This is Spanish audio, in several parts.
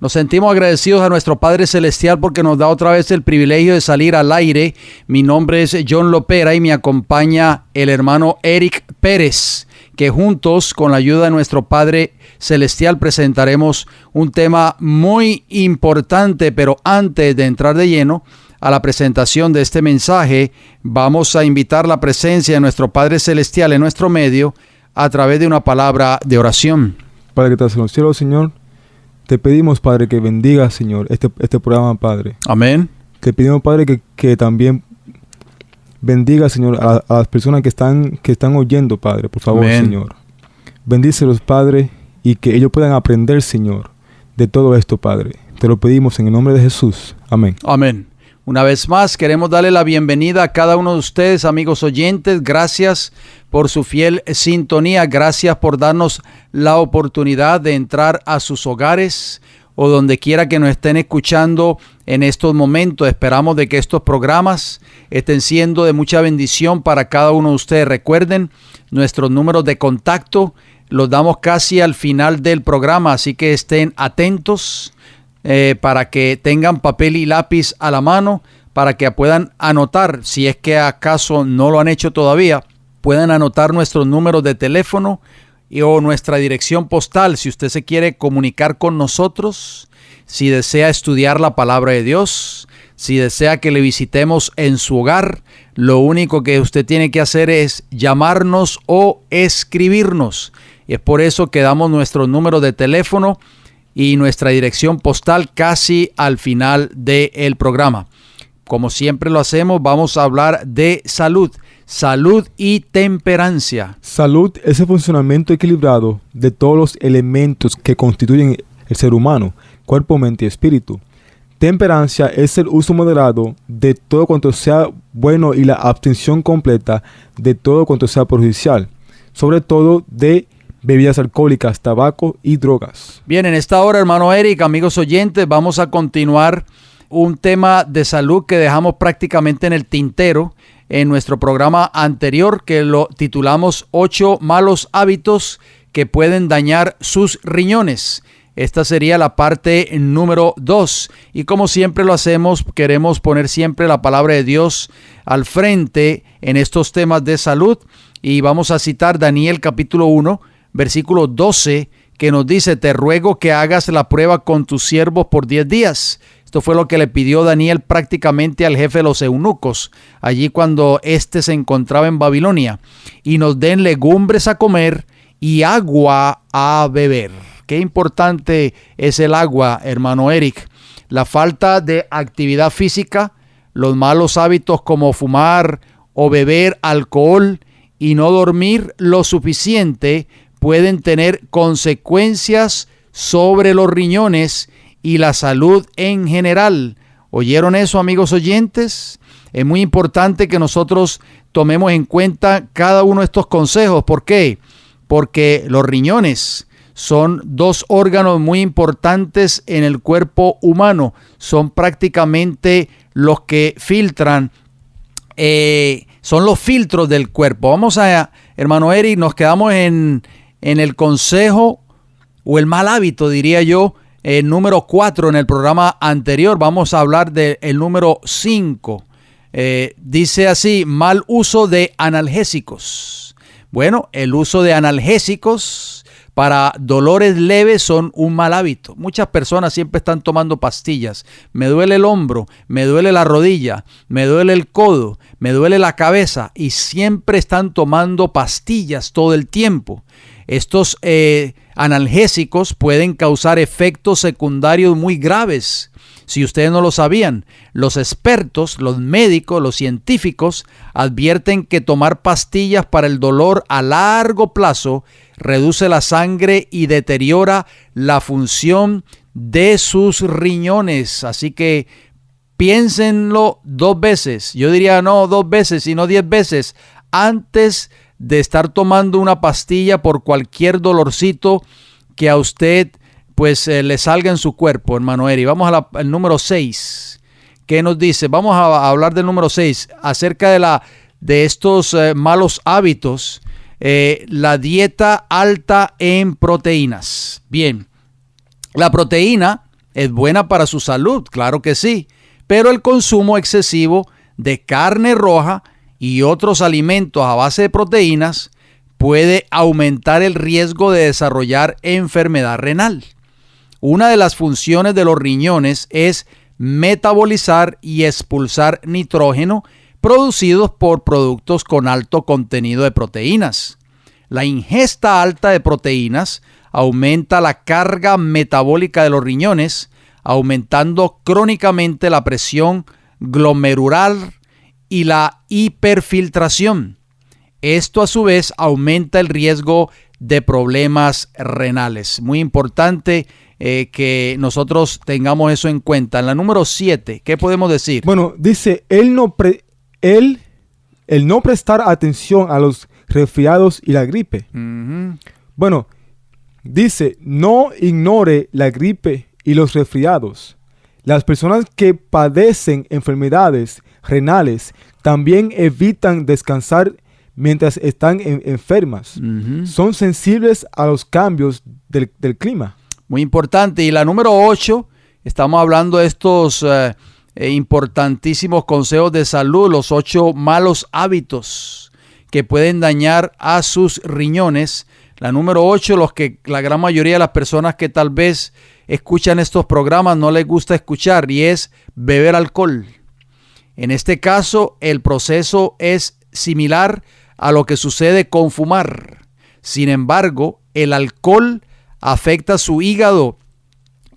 Nos sentimos agradecidos a nuestro Padre Celestial porque nos da otra vez el privilegio de salir al aire. Mi nombre es John Lopera y me acompaña el hermano Eric Pérez, que juntos, con la ayuda de nuestro Padre Celestial, presentaremos un tema muy importante. Pero antes de entrar de lleno a la presentación de este mensaje, vamos a invitar la presencia de nuestro Padre Celestial en nuestro medio a través de una palabra de oración. Padre que estás en los cielos, Señor, te pedimos, Padre, que bendiga, Señor, este programa, Padre. Amén. Te pedimos, Padre, que también bendiga, Señor, a las personas que están oyendo, Padre, por favor, Amén. Señor. Bendícelos, Padre, y que ellos puedan aprender, Señor, de todo esto, Padre. Te lo pedimos en el nombre de Jesús. Amén. Amén. Una vez más, queremos darle la bienvenida a cada uno de ustedes, amigos oyentes. Gracias por su fiel sintonía. Gracias por darnos la oportunidad de entrar a sus hogares o donde quiera que nos estén escuchando en estos momentos. Esperamos de que estos programas estén siendo de mucha bendición para cada uno de ustedes. Recuerden, nuestros números de contacto los damos casi al final del programa, así que estén atentos. Para que tengan papel y lápiz a la mano, para que puedan anotar, si es que acaso no lo han hecho todavía, puedan anotar nuestros números de teléfono o nuestra dirección postal si usted se quiere comunicar con nosotros, si desea estudiar la palabra de Dios, si desea que le visitemos en su hogar. Lo único que usted tiene que hacer es llamarnos o escribirnos. Y es por eso que damos nuestros números de teléfono y nuestra dirección postal casi al final del programa. Como siempre lo hacemos, vamos a hablar de salud y temperancia. Salud es el funcionamiento equilibrado de todos los elementos que constituyen el ser humano, cuerpo, mente y espíritu. Temperancia es el uso moderado de todo cuanto sea bueno y la abstención completa de todo cuanto sea perjudicial, sobre todo de bebidas alcohólicas, tabaco y drogas. Bien, en esta hora, hermano Eric, amigos oyentes, vamos a continuar un tema de salud que dejamos prácticamente en el tintero en nuestro programa anterior, que lo titulamos 8 malos hábitos que pueden dañar sus riñones. Esta sería la parte número 2. Y como siempre lo hacemos, queremos poner siempre la palabra de Dios al frente en estos temas de salud. Y vamos a citar Daniel capítulo 1, versículo 12, que nos dice: te ruego que hagas la prueba con tus siervos por 10 días. Esto fue lo que le pidió Daniel prácticamente al jefe de los eunucos, allí cuando éste se encontraba en Babilonia. Y nos den legumbres a comer y agua a beber. Qué importante es el agua, hermano Eric. La falta de actividad física, los malos hábitos como fumar o beber alcohol y no dormir lo suficiente pueden tener consecuencias sobre los riñones y la salud en general. ¿Oyeron eso, amigos oyentes? Es muy importante que nosotros tomemos en cuenta cada uno de estos consejos. ¿Por qué? Porque los riñones son 2 órganos muy importantes en el cuerpo humano. Son prácticamente los que filtran, son los filtros del cuerpo. Vamos a, hermano Eric, nos quedamos en el consejo o el mal hábito, diría yo, el número 4 en el programa anterior. Vamos a hablar del número 5. Dice así: mal uso de analgésicos. Bueno, el uso de analgésicos para dolores leves son un mal hábito. Muchas personas siempre están tomando pastillas. Me duele el hombro, me duele la rodilla, me duele el codo, me duele la cabeza, y siempre están tomando pastillas todo el tiempo. Estos analgésicos pueden causar efectos secundarios muy graves. Si ustedes no lo sabían, los expertos, los médicos, los científicos advierten que tomar pastillas para el dolor a largo plazo reduce la sangre y deteriora la función de sus riñones. Así que piénsenlo 2 veces. Yo diría no 2 veces, sino 10 veces antes de estar tomando una pastilla por cualquier dolorcito que a usted le salga en su cuerpo, hermano Eri. Vamos al número 6. ¿Qué nos dice? Vamos a hablar del número 6 acerca de estos malos hábitos. La dieta alta en proteínas. Bien, la proteína Es buena para su salud, claro que sí, pero el consumo excesivo de carne roja y otros alimentos a base de proteínas puede aumentar el riesgo de desarrollar enfermedad renal. Una de las funciones de los riñones es metabolizar y expulsar nitrógeno producidos por productos con alto contenido de proteínas. La ingesta alta de proteínas aumenta la carga metabólica de los riñones, aumentando crónicamente la presión glomerular y la hiperfiltración. Esto a su vez aumenta el riesgo de problemas renales. Muy importante que nosotros tengamos eso en cuenta. En la número 7, ¿qué podemos decir? Bueno, dice, el no prestar atención a los resfriados y la gripe. Bueno, dice, no ignore la gripe y los resfriados. Las personas que padecen enfermedades renales también evitan descansar mientras están enfermas. Son sensibles a los cambios del clima. Muy importante. Y la número 8, estamos hablando de estos importantísimos consejos de salud, los 8 malos hábitos que pueden dañar a sus riñones. La número 8, los que la gran mayoría de las personas que tal vez escuchan estos programas no les gusta escuchar, y es beber alcohol. En este caso, el proceso es similar a lo que sucede con fumar. Sin embargo, el alcohol afecta su hígado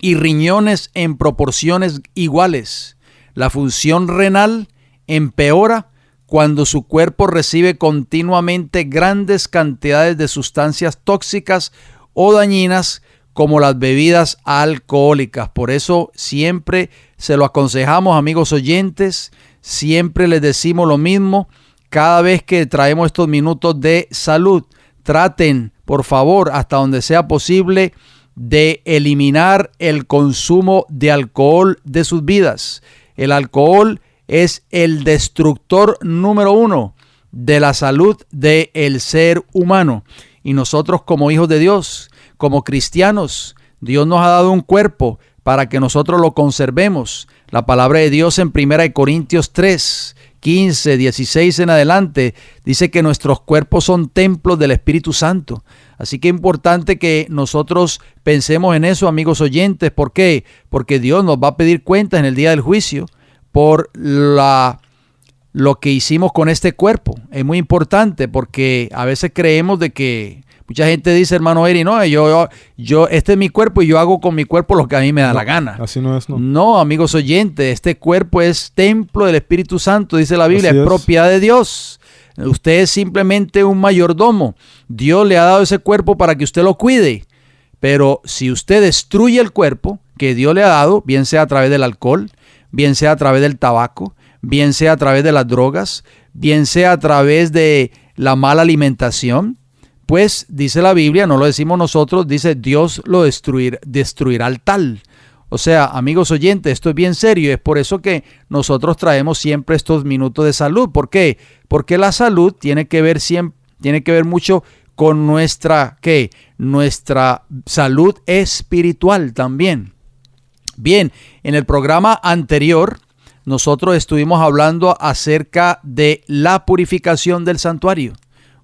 y riñones en proporciones iguales. La función renal empeora cuando su cuerpo recibe continuamente grandes cantidades de sustancias tóxicas o dañinas como las bebidas alcohólicas. Por eso siempre se lo aconsejamos, amigos oyentes, siempre les decimos lo mismo cada vez que traemos estos minutos de salud. Traten, por favor, hasta donde sea posible, de eliminar el consumo de alcohol de sus vidas. El alcohol es el destructor número 1 de la salud del ser humano. Y nosotros, como hijos de Dios, como cristianos, Dios nos ha dado un cuerpo para que nosotros lo conservemos. La palabra de Dios en 1 Corintios 3, 15, 16 en adelante, dice que nuestros cuerpos son templos del Espíritu Santo. Así que es importante que nosotros pensemos en eso, amigos oyentes. ¿Por qué? Porque Dios nos va a pedir cuentas en el día del juicio por lo que hicimos con este cuerpo. Es muy importante porque a veces creemos de que mucha gente dice, hermano Eri, no, yo este es mi cuerpo y yo hago con mi cuerpo lo que a mí me da la gana. Así no es, ¿no? No, amigos oyentes, este cuerpo es templo del Espíritu Santo, dice la Biblia, es propiedad de Dios. Usted es simplemente un mayordomo. Dios le ha dado ese cuerpo para que usted lo cuide. Pero si usted destruye el cuerpo que Dios le ha dado, bien sea a través del alcohol, bien sea a través del tabaco, bien sea a través de las drogas, bien sea a través de la mala alimentación, pues dice la Biblia, no lo decimos nosotros, dice Dios lo destruirá al tal. O sea, amigos oyentes, esto es bien serio. Es por eso que nosotros traemos siempre estos minutos de salud. ¿Por qué? Porque la salud tiene que ver mucho con nuestra salud espiritual también. Bien, en el programa anterior nosotros estuvimos hablando acerca de la purificación del santuario.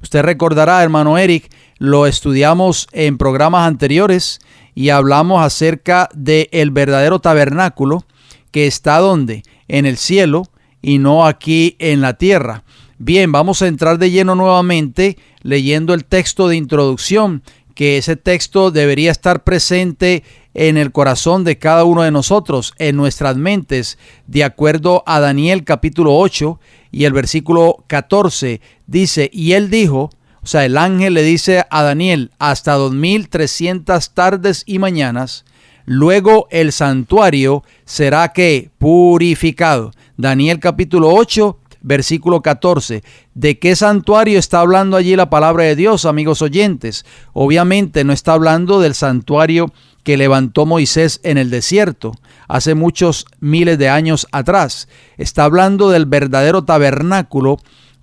Usted recordará, hermano Eric, lo estudiamos en programas anteriores y hablamos acerca del verdadero tabernáculo que está ¿dónde? En el cielo y no aquí en la tierra. Bien, vamos a entrar de lleno nuevamente leyendo el texto de introducción, que ese texto debería estar presente en el corazón de cada uno de nosotros, en nuestras mentes, de acuerdo a Daniel capítulo 8 y el versículo 14. Dice, y él dijo, o sea, el ángel le dice a Daniel, hasta 2300 tardes y mañanas, luego el santuario será ¿qué? Purificado. Daniel capítulo 8, versículo 14. ¿De qué santuario está hablando allí la palabra de Dios, amigos oyentes? Obviamente no está hablando del santuario que levantó Moisés en el desierto hace muchos miles de años atrás. Está hablando del verdadero tabernáculo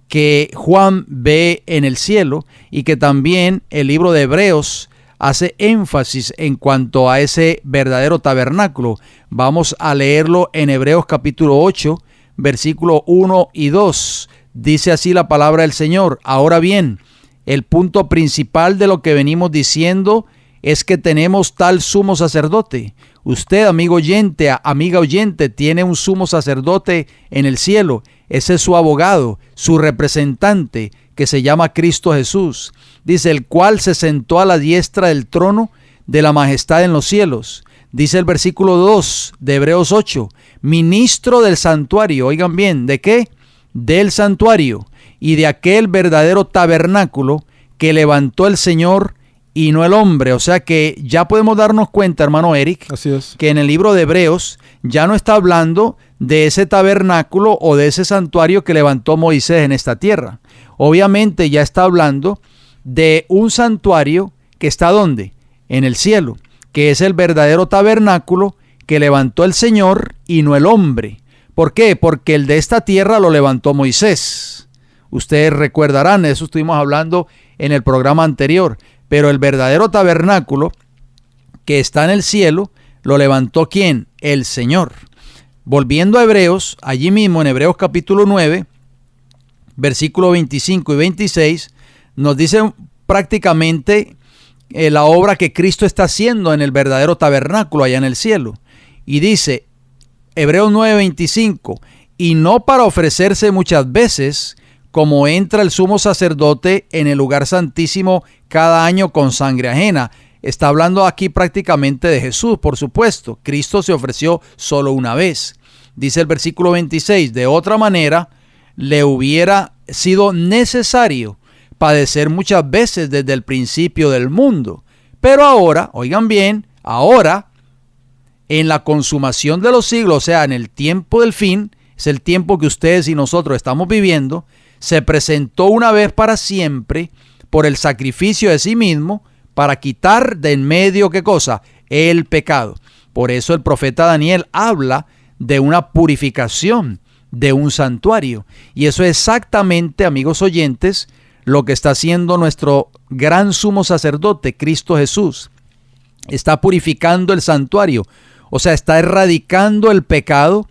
que Juan ve en el cielo y que también el libro de Hebreos hace énfasis en cuanto a ese verdadero tabernáculo. Vamos a leerlo en Hebreos capítulo 8, versículo 1 y 2. Dice así la palabra del Señor: ahora bien, el punto principal de lo que venimos diciendo es que tenemos tal sumo sacerdote. Usted, amigo oyente, amiga oyente, tiene un sumo sacerdote en el cielo. Ese es su abogado, su representante, que se llama Cristo Jesús. Dice, el cual se sentó a la diestra del trono de la majestad en los cielos. Dice el versículo 2 de Hebreos 8, ministro del santuario. Oigan bien, ¿de qué? Del santuario y de aquel verdadero tabernáculo que levantó el Señor y no el hombre. O sea que ya podemos darnos cuenta, hermano Eric, Así es. que en el libro de Hebreos ya no está hablando de ese tabernáculo o de ese santuario que levantó Moisés en esta tierra. Obviamente ya está hablando de un santuario que está ¿dónde? En el cielo, que es el verdadero tabernáculo que levantó el Señor y no el hombre. ¿Por qué? Porque el de esta tierra lo levantó Moisés. Ustedes recordarán, de eso estuvimos hablando en el programa anterior. Pero el verdadero tabernáculo que está en el cielo, lo levantó ¿quién? El Señor. Volviendo a Hebreos, allí mismo en Hebreos capítulo 9, versículo 25 y 26, nos dice prácticamente la obra que Cristo está haciendo en el verdadero tabernáculo allá en el cielo. Y dice, Hebreos 9, 25, y no para ofrecerse muchas veces, como entra el sumo sacerdote en el lugar santísimo cada año con sangre ajena. Está hablando aquí prácticamente de Jesús, por supuesto. Cristo se ofreció solo una vez. Dice el versículo 26, de otra manera, le hubiera sido necesario padecer muchas veces desde el principio del mundo. Pero ahora, oigan bien, ahora, en la consumación de los siglos, o sea, en el tiempo del fin, es el tiempo que ustedes y nosotros estamos viviendo, se presentó una vez para siempre por el sacrificio de sí mismo para quitar de en medio, ¿qué cosa? El pecado. Por eso el profeta Daniel habla de una purificación, de un santuario. Y eso es exactamente, amigos oyentes, lo que está haciendo nuestro gran sumo sacerdote, Cristo Jesús. Está purificando el santuario, o sea, está erradicando el pecado.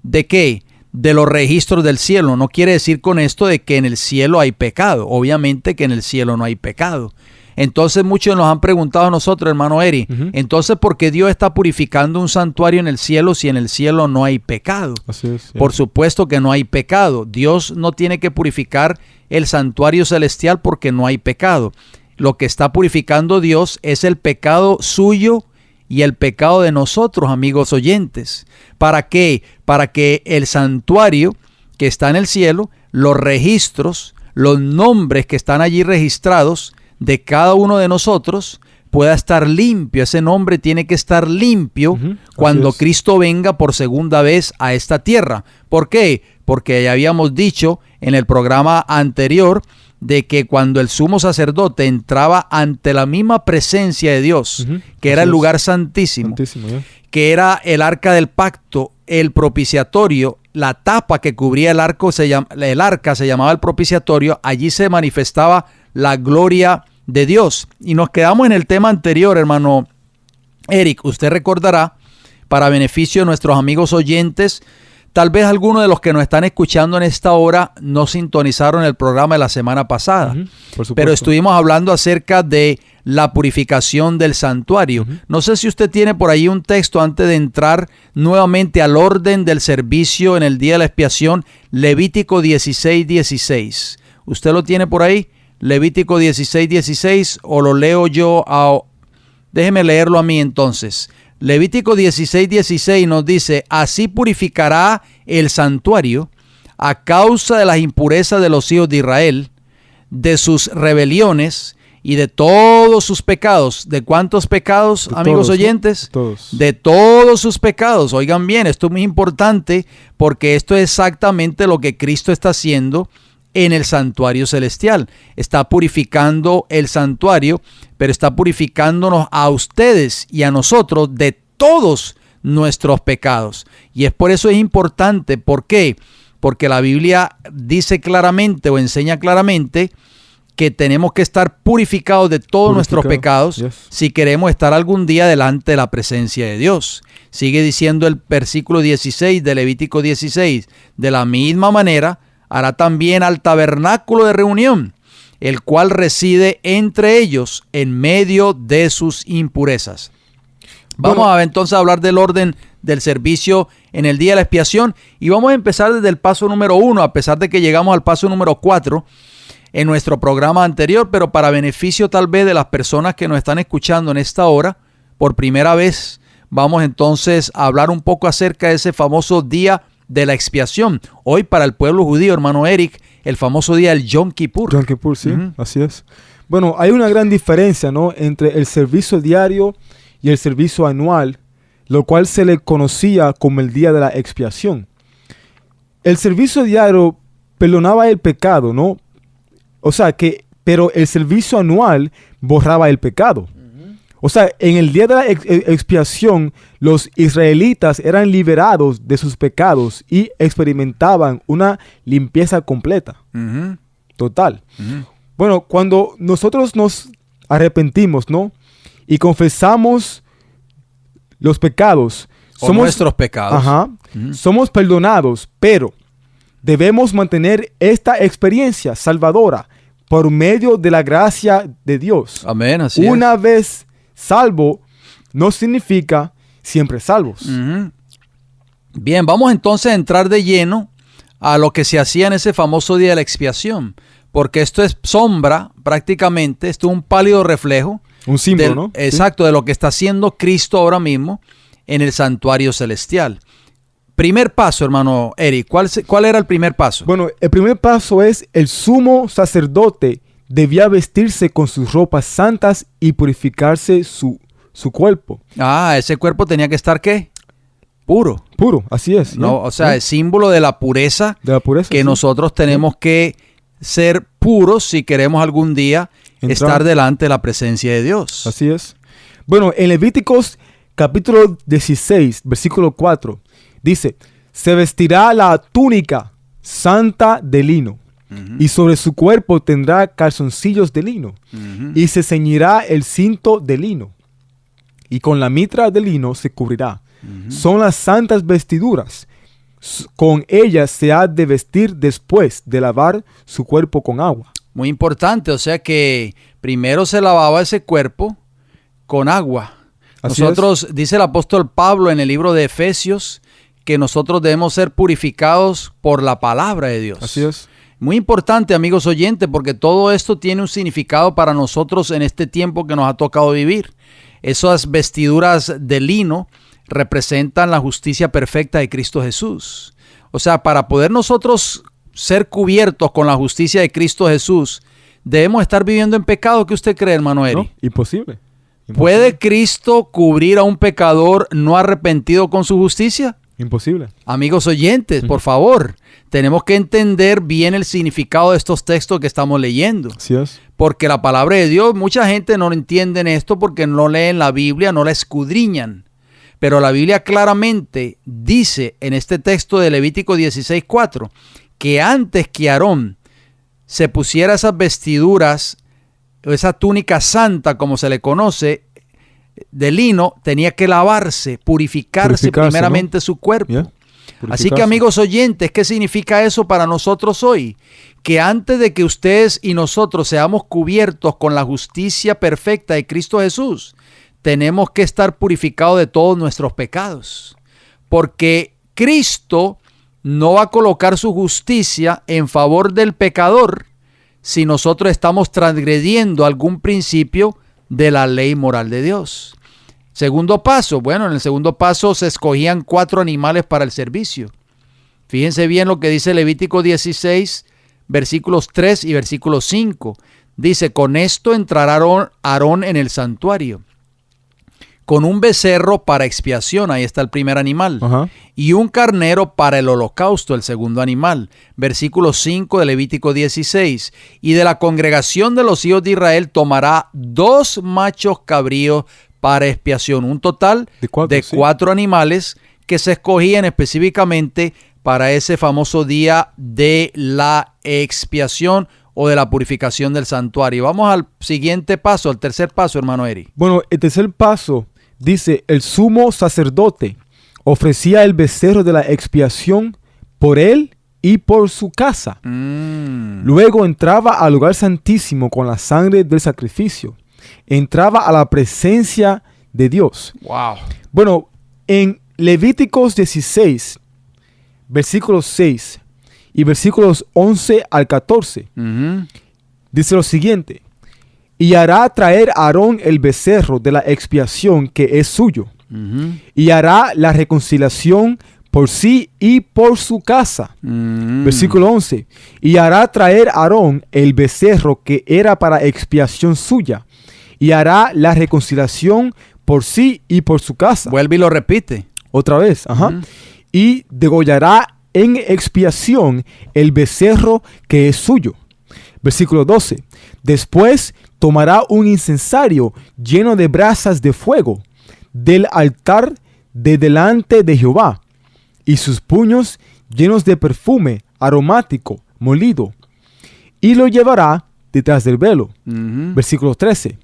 ¿De qué? De los registros del cielo. No quiere decir con esto de que en el cielo hay pecado. Obviamente que en el cielo no hay pecado. Entonces muchos nos han preguntado a nosotros, hermano Eri, entonces ¿por qué Dios está purificando un santuario en el cielo si en el cielo no hay pecado? Así es, sí. Por supuesto que no hay pecado. Dios no tiene que purificar el santuario celestial porque no hay pecado. Lo que está purificando Dios es el pecado suyo y el pecado de nosotros, amigos oyentes. ¿Para qué? Para que el santuario que está en el cielo, los registros, los nombres que están allí registrados de cada uno de nosotros pueda estar limpio. Ese nombre tiene que estar limpio cuando Cristo venga por segunda vez a esta tierra. ¿Por qué? Porque ya habíamos dicho en el programa anterior de que cuando el sumo sacerdote entraba ante la misma presencia de Dios, que era el lugar santísimo, que era el arca del pacto, el propiciatorio, la tapa que cubría el arca se llamaba el propiciatorio, allí se manifestaba la gloria de Dios. Y nos quedamos en el tema anterior, hermano Eric. Usted recordará, para beneficio de nuestros amigos oyentes, tal vez algunos de los que nos están escuchando en esta hora no sintonizaron el programa de la semana pasada, pero estuvimos hablando acerca de la purificación del santuario. No sé si usted tiene por ahí un texto antes de entrar nuevamente al orden del servicio en el día de la expiación, Levítico 16:16. ¿Usted lo tiene por ahí? Levítico 16:16, o lo leo yo. Déjeme leerlo a mí entonces. Levítico 16:16 nos dice, así purificará el santuario a causa de las impurezas de los hijos de Israel, de sus rebeliones y de todos sus pecados. ¿De cuántos pecados, amigos oyentes? Todos. De todos sus pecados. Oigan bien, esto es muy importante porque esto es exactamente lo que Cristo está haciendo en el santuario celestial. Está purificando el santuario, pero está purificándonos a ustedes y a nosotros de todos nuestros pecados. Y es por eso es importante. ¿Por qué? Porque la Biblia dice claramente o enseña claramente que tenemos que estar purificados de todos nuestros pecados si queremos estar algún día delante de la presencia de Dios. Sigue diciendo el versículo 16 de Levítico 16, de la misma manera hará también al tabernáculo de reunión, el cual reside entre ellos en medio de sus impurezas. Vamos a entonces a hablar del orden del servicio en el día de la expiación y vamos a empezar desde el paso número 1, a pesar de que llegamos al paso número 4 en nuestro programa anterior, pero para beneficio tal vez de las personas que nos están escuchando en esta hora, por primera vez vamos entonces a hablar un poco acerca de ese famoso día de la expiación. Hoy para el pueblo judío, hermano Eric, el famoso día del Yom Kippur. Yom Kippur, sí, así es. Bueno, hay una gran diferencia, ¿no?, entre el servicio diario y el servicio anual, lo cual se le conocía como el día de la expiación. El servicio diario perdonaba el pecado, ¿no? O sea, pero el servicio anual borraba el pecado. O sea, en el día de la expiación, los israelitas eran liberados de sus pecados y experimentaban una limpieza completa, total. Bueno, cuando nosotros nos arrepentimos, ¿no?, y confesamos los pecados, nuestros pecados, somos perdonados, pero debemos mantener esta experiencia salvadora por medio de la gracia de Dios. Amén, así es. Una vez salvo no significa siempre salvos. Bien, vamos entonces a entrar de lleno a lo que se hacía en ese famoso día de la expiación, porque esto es sombra prácticamente, esto es un pálido reflejo. Un símbolo, ¿no? Exacto, de lo que está haciendo Cristo ahora mismo en el santuario celestial. Primer paso, hermano Eric, ¿cuál era el primer paso? Bueno, el primer paso es el sumo sacerdote debía vestirse con sus ropas santas y purificarse su cuerpo. Ese cuerpo tenía que estar, ¿qué? Puro. Puro, así es. No, o sea, es símbolo de la pureza, que nosotros tenemos que ser puros si queremos algún día estar delante de la presencia de Dios. Así es. Bueno, en Levíticos capítulo 16, versículo 4, dice, se vestirá la túnica santa de lino, y sobre su cuerpo tendrá calzoncillos de lino, y se ceñirá el cinto de lino, y con la mitra de lino se cubrirá. Son las santas vestiduras. Con ellas se ha de vestir después de lavar su cuerpo con agua. Muy importante, o sea que primero se lavaba ese cuerpo con agua. Nosotros, dice el apóstol Pablo en el libro de Efesios, que nosotros debemos ser purificados por la palabra de Dios. Así es. Muy importante, amigos oyentes, porque todo esto tiene un significado para nosotros en este tiempo que nos ha tocado vivir. Esas vestiduras de lino representan la justicia perfecta de Cristo Jesús. O sea, para poder nosotros ser cubiertos con la justicia de Cristo Jesús, debemos estar viviendo en pecado. ¿Qué usted cree, hermano Eri? No, imposible. ¿Puede Cristo cubrir a un pecador no arrepentido con su justicia? Imposible. Amigos oyentes, por favor, tenemos que entender bien el significado de estos textos que estamos leyendo. Así es. Porque la palabra de Dios, mucha gente no entiende esto porque no leen la Biblia, no la escudriñan. Pero la Biblia claramente dice en este texto de Levítico 16:4 que antes que Aarón se pusiera esas vestiduras, esa túnica santa como se le conoce, de lino, tenía que lavarse, purificarse primeramente, ¿no?, su cuerpo. Así que, amigos oyentes, ¿qué significa eso para nosotros hoy? Que antes de que ustedes y nosotros seamos cubiertos con la justicia perfecta de Cristo Jesús, tenemos que estar purificados de todos nuestros pecados. Porque Cristo no va a colocar su justicia en favor del pecador si nosotros estamos transgrediendo algún principio de la ley moral de Dios. Segundo paso, bueno, en el segundo paso se escogían 4 animales para el servicio. Fíjense bien lo que dice Levítico 16, versículos 3 y versículo 5. Dice, con esto entrará Aarón en el santuario, con un becerro para expiación, ahí está el primer animal, y un carnero para el holocausto, el segundo animal. Versículo 5 de Levítico 16. Y de la congregación de los hijos de Israel tomará 2 machos cabríos para expiación, un total de 4 animales que se escogían específicamente para ese famoso día de la expiación o de la purificación del santuario. Vamos al siguiente paso, al tercer paso, hermano Eri. Bueno, el tercer paso dice, el sumo sacerdote ofrecía el becerro de la expiación por él y por su casa. Luego entraba al lugar santísimo con la sangre del sacrificio. Entraba a la presencia de Dios. Wow. Bueno, en Levíticos 16, versículos 6 y versículos 11 al 14, dice lo siguiente. Y hará traer a Aarón el becerro de la expiación que es suyo. Y hará la reconciliación por sí y por su casa. Versículo 11. Y hará traer a Aarón el becerro que era para expiación suya. Y hará la reconciliación por sí y por su casa. Vuelve y lo repite. Otra vez. Y degollará en expiación el becerro que es suyo. Versículo 12. Después tomará un incensario lleno de brasas de fuego del altar de delante de Jehová, y sus puños llenos de perfume aromático molido, y lo llevará detrás del velo. Versículo 13.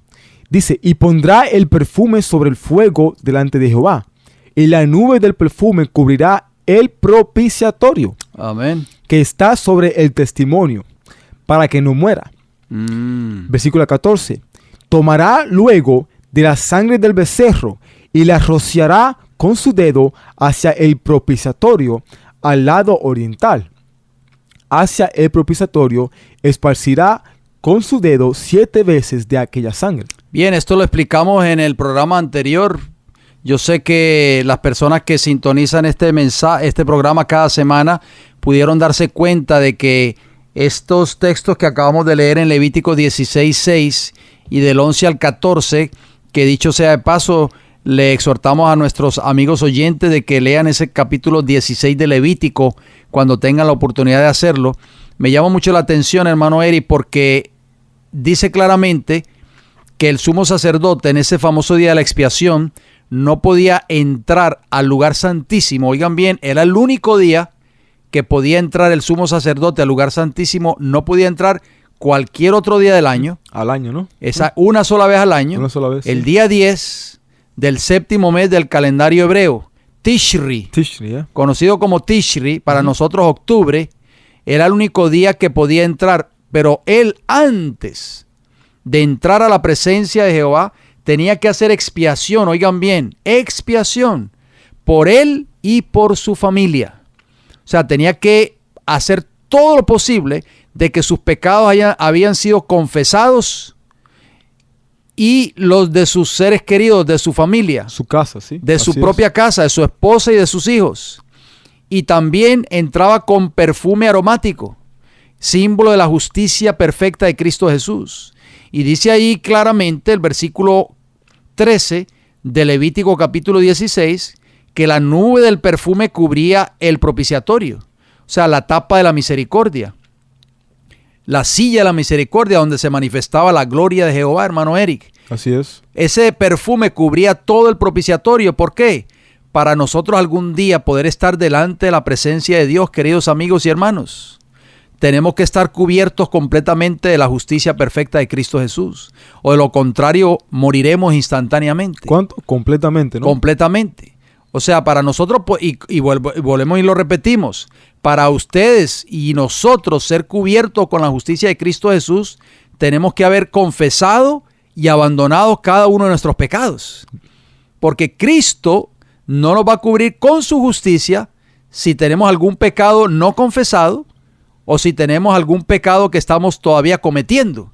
Dice, y pondrá el perfume sobre el fuego delante de Jehová, y la nube del perfume cubrirá el propiciatorio. Amén. Que está sobre el testimonio, para que no muera. Versículo 14. Tomará luego de la sangre del becerro y la rociará con su dedo hacia el propiciatorio al lado oriental. Hacia el propiciatorio esparcirá con su dedo 7 veces de aquella sangre. Bien, esto lo explicamos en el programa anterior. Yo sé que las personas que sintonizan este programa cada semana pudieron darse cuenta de que estos textos que acabamos de leer en Levítico 16:6 y del 11 al 14, que dicho sea de paso, le exhortamos a nuestros amigos oyentes de que lean ese capítulo 16 de Levítico cuando tengan la oportunidad de hacerlo. Me llama mucho la atención, hermano Eri, porque dice claramente que el sumo sacerdote en ese famoso día de la expiación no podía entrar al lugar santísimo. Oigan bien, era el único día que podía entrar el sumo sacerdote al lugar santísimo. No podía entrar cualquier otro día del año. Al año, ¿no? Una sola vez al año. Una sola vez. El día 10 del séptimo mes del calendario hebreo, Tishri, conocido como Tishri, para nosotros octubre, era el único día que podía entrar. Pero él, antes de entrar a la presencia de Jehová, tenía que hacer expiación. Oigan bien, expiación por él y por su familia. O sea, tenía que hacer todo lo posible de que sus pecados habían sido confesados y los de sus seres queridos, de su familia. Su casa, sí. De su propia casa, de su esposa y de sus hijos. Y también entraba con perfume aromático, símbolo de la justicia perfecta de Cristo Jesús. Y dice ahí claramente el versículo 13 de Levítico capítulo 16, que la nube del perfume cubría el propiciatorio, o sea, la tapa de la misericordia, la silla de la misericordia donde se manifestaba la gloria de Jehová, hermano Eric. Así es. Ese perfume cubría todo el propiciatorio. ¿Por qué? Para nosotros algún día poder estar delante de la presencia de Dios, queridos amigos y hermanos. Tenemos que estar cubiertos completamente de la justicia perfecta de Cristo Jesús. O de lo contrario, moriremos instantáneamente. ¿Cuánto? Completamente, ¿no? Completamente. O sea, para nosotros, y volvemos y lo repetimos, para ustedes y nosotros ser cubiertos con la justicia de Cristo Jesús, tenemos que haber confesado y abandonado cada uno de nuestros pecados. Porque Cristo no nos va a cubrir con su justicia si tenemos algún pecado no confesado o si tenemos algún pecado que estamos todavía cometiendo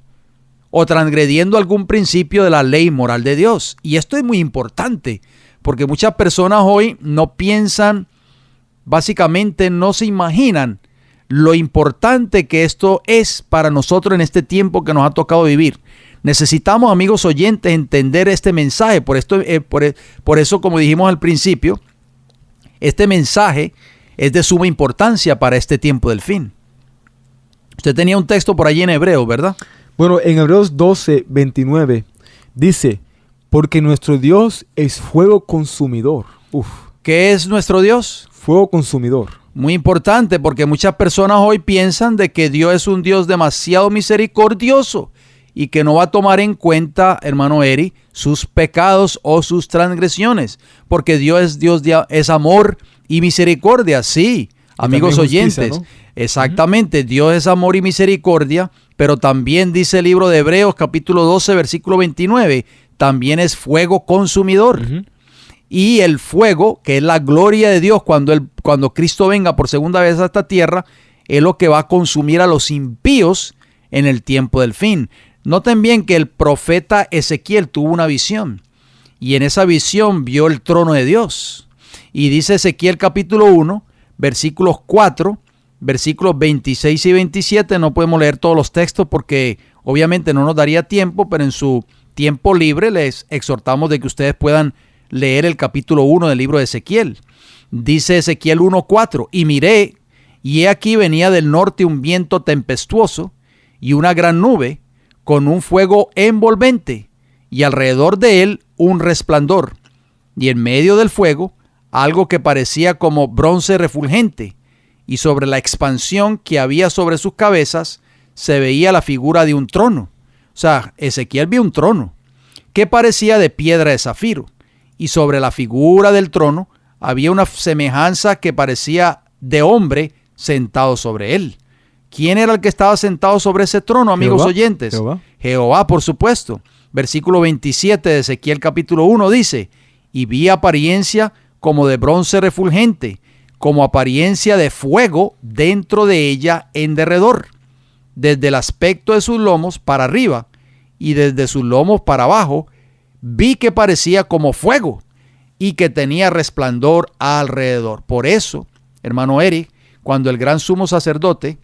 o transgrediendo algún principio de la ley moral de Dios. Y esto es muy importante, porque muchas personas hoy no piensan, básicamente no se imaginan lo importante que esto es para nosotros en este tiempo que nos ha tocado vivir. Necesitamos, amigos oyentes, entender este mensaje. Por eso, como dijimos al principio, este mensaje es de suma importancia para este tiempo del fin. Usted tenía un texto por allí en hebreo, ¿verdad? Bueno, en Hebreos 12:29 dice, porque nuestro Dios es fuego consumidor. ¿Qué es nuestro Dios? Fuego consumidor. Muy importante, porque muchas personas hoy piensan de que Dios es un Dios demasiado misericordioso y que no va a tomar en cuenta, hermano Eri, sus pecados o sus transgresiones, porque Dios es amor y misericordia. Sí, amigos oyentes, justicia, ¿no? Exactamente, Dios es amor y misericordia, pero también dice el libro de Hebreos capítulo 12, versículo 29, también es fuego consumidor. Y el fuego, que es la gloria de Dios cuando Cristo venga por segunda vez a esta tierra, es lo que va a consumir a los impíos en el tiempo del fin. Noten bien que el profeta Ezequiel tuvo una visión, y en esa visión vio el trono de Dios. Y dice Ezequiel capítulo 1, versículos 4, versículos 26 y 27, no podemos leer todos los textos porque obviamente no nos daría tiempo, pero en su tiempo libre les exhortamos de que ustedes puedan leer el capítulo 1 del libro de Ezequiel. Dice Ezequiel 1:4, y miré, y he aquí venía del norte un viento tempestuoso y una gran nube con un fuego envolvente, y alrededor de él un resplandor, y en medio del fuego algo que parecía como bronce refulgente, y sobre la expansión que había sobre sus cabezas se veía la figura de un trono. O sea, Ezequiel vio un trono que parecía de piedra de zafiro, y sobre la figura del trono había una semejanza que parecía de hombre sentado sobre él. ¿Quién era el que estaba sentado sobre ese trono, amigos oyentes? Jehová, por supuesto. Versículo 27 de Ezequiel capítulo 1 dice, y vi apariencia como de bronce refulgente, como apariencia de fuego dentro de ella en derredor, desde el aspecto de sus lomos para arriba y desde sus lomos para abajo, vi que parecía como fuego y que tenía resplandor alrededor. Por eso, hermano Eric, cuando el gran sumo sacerdote,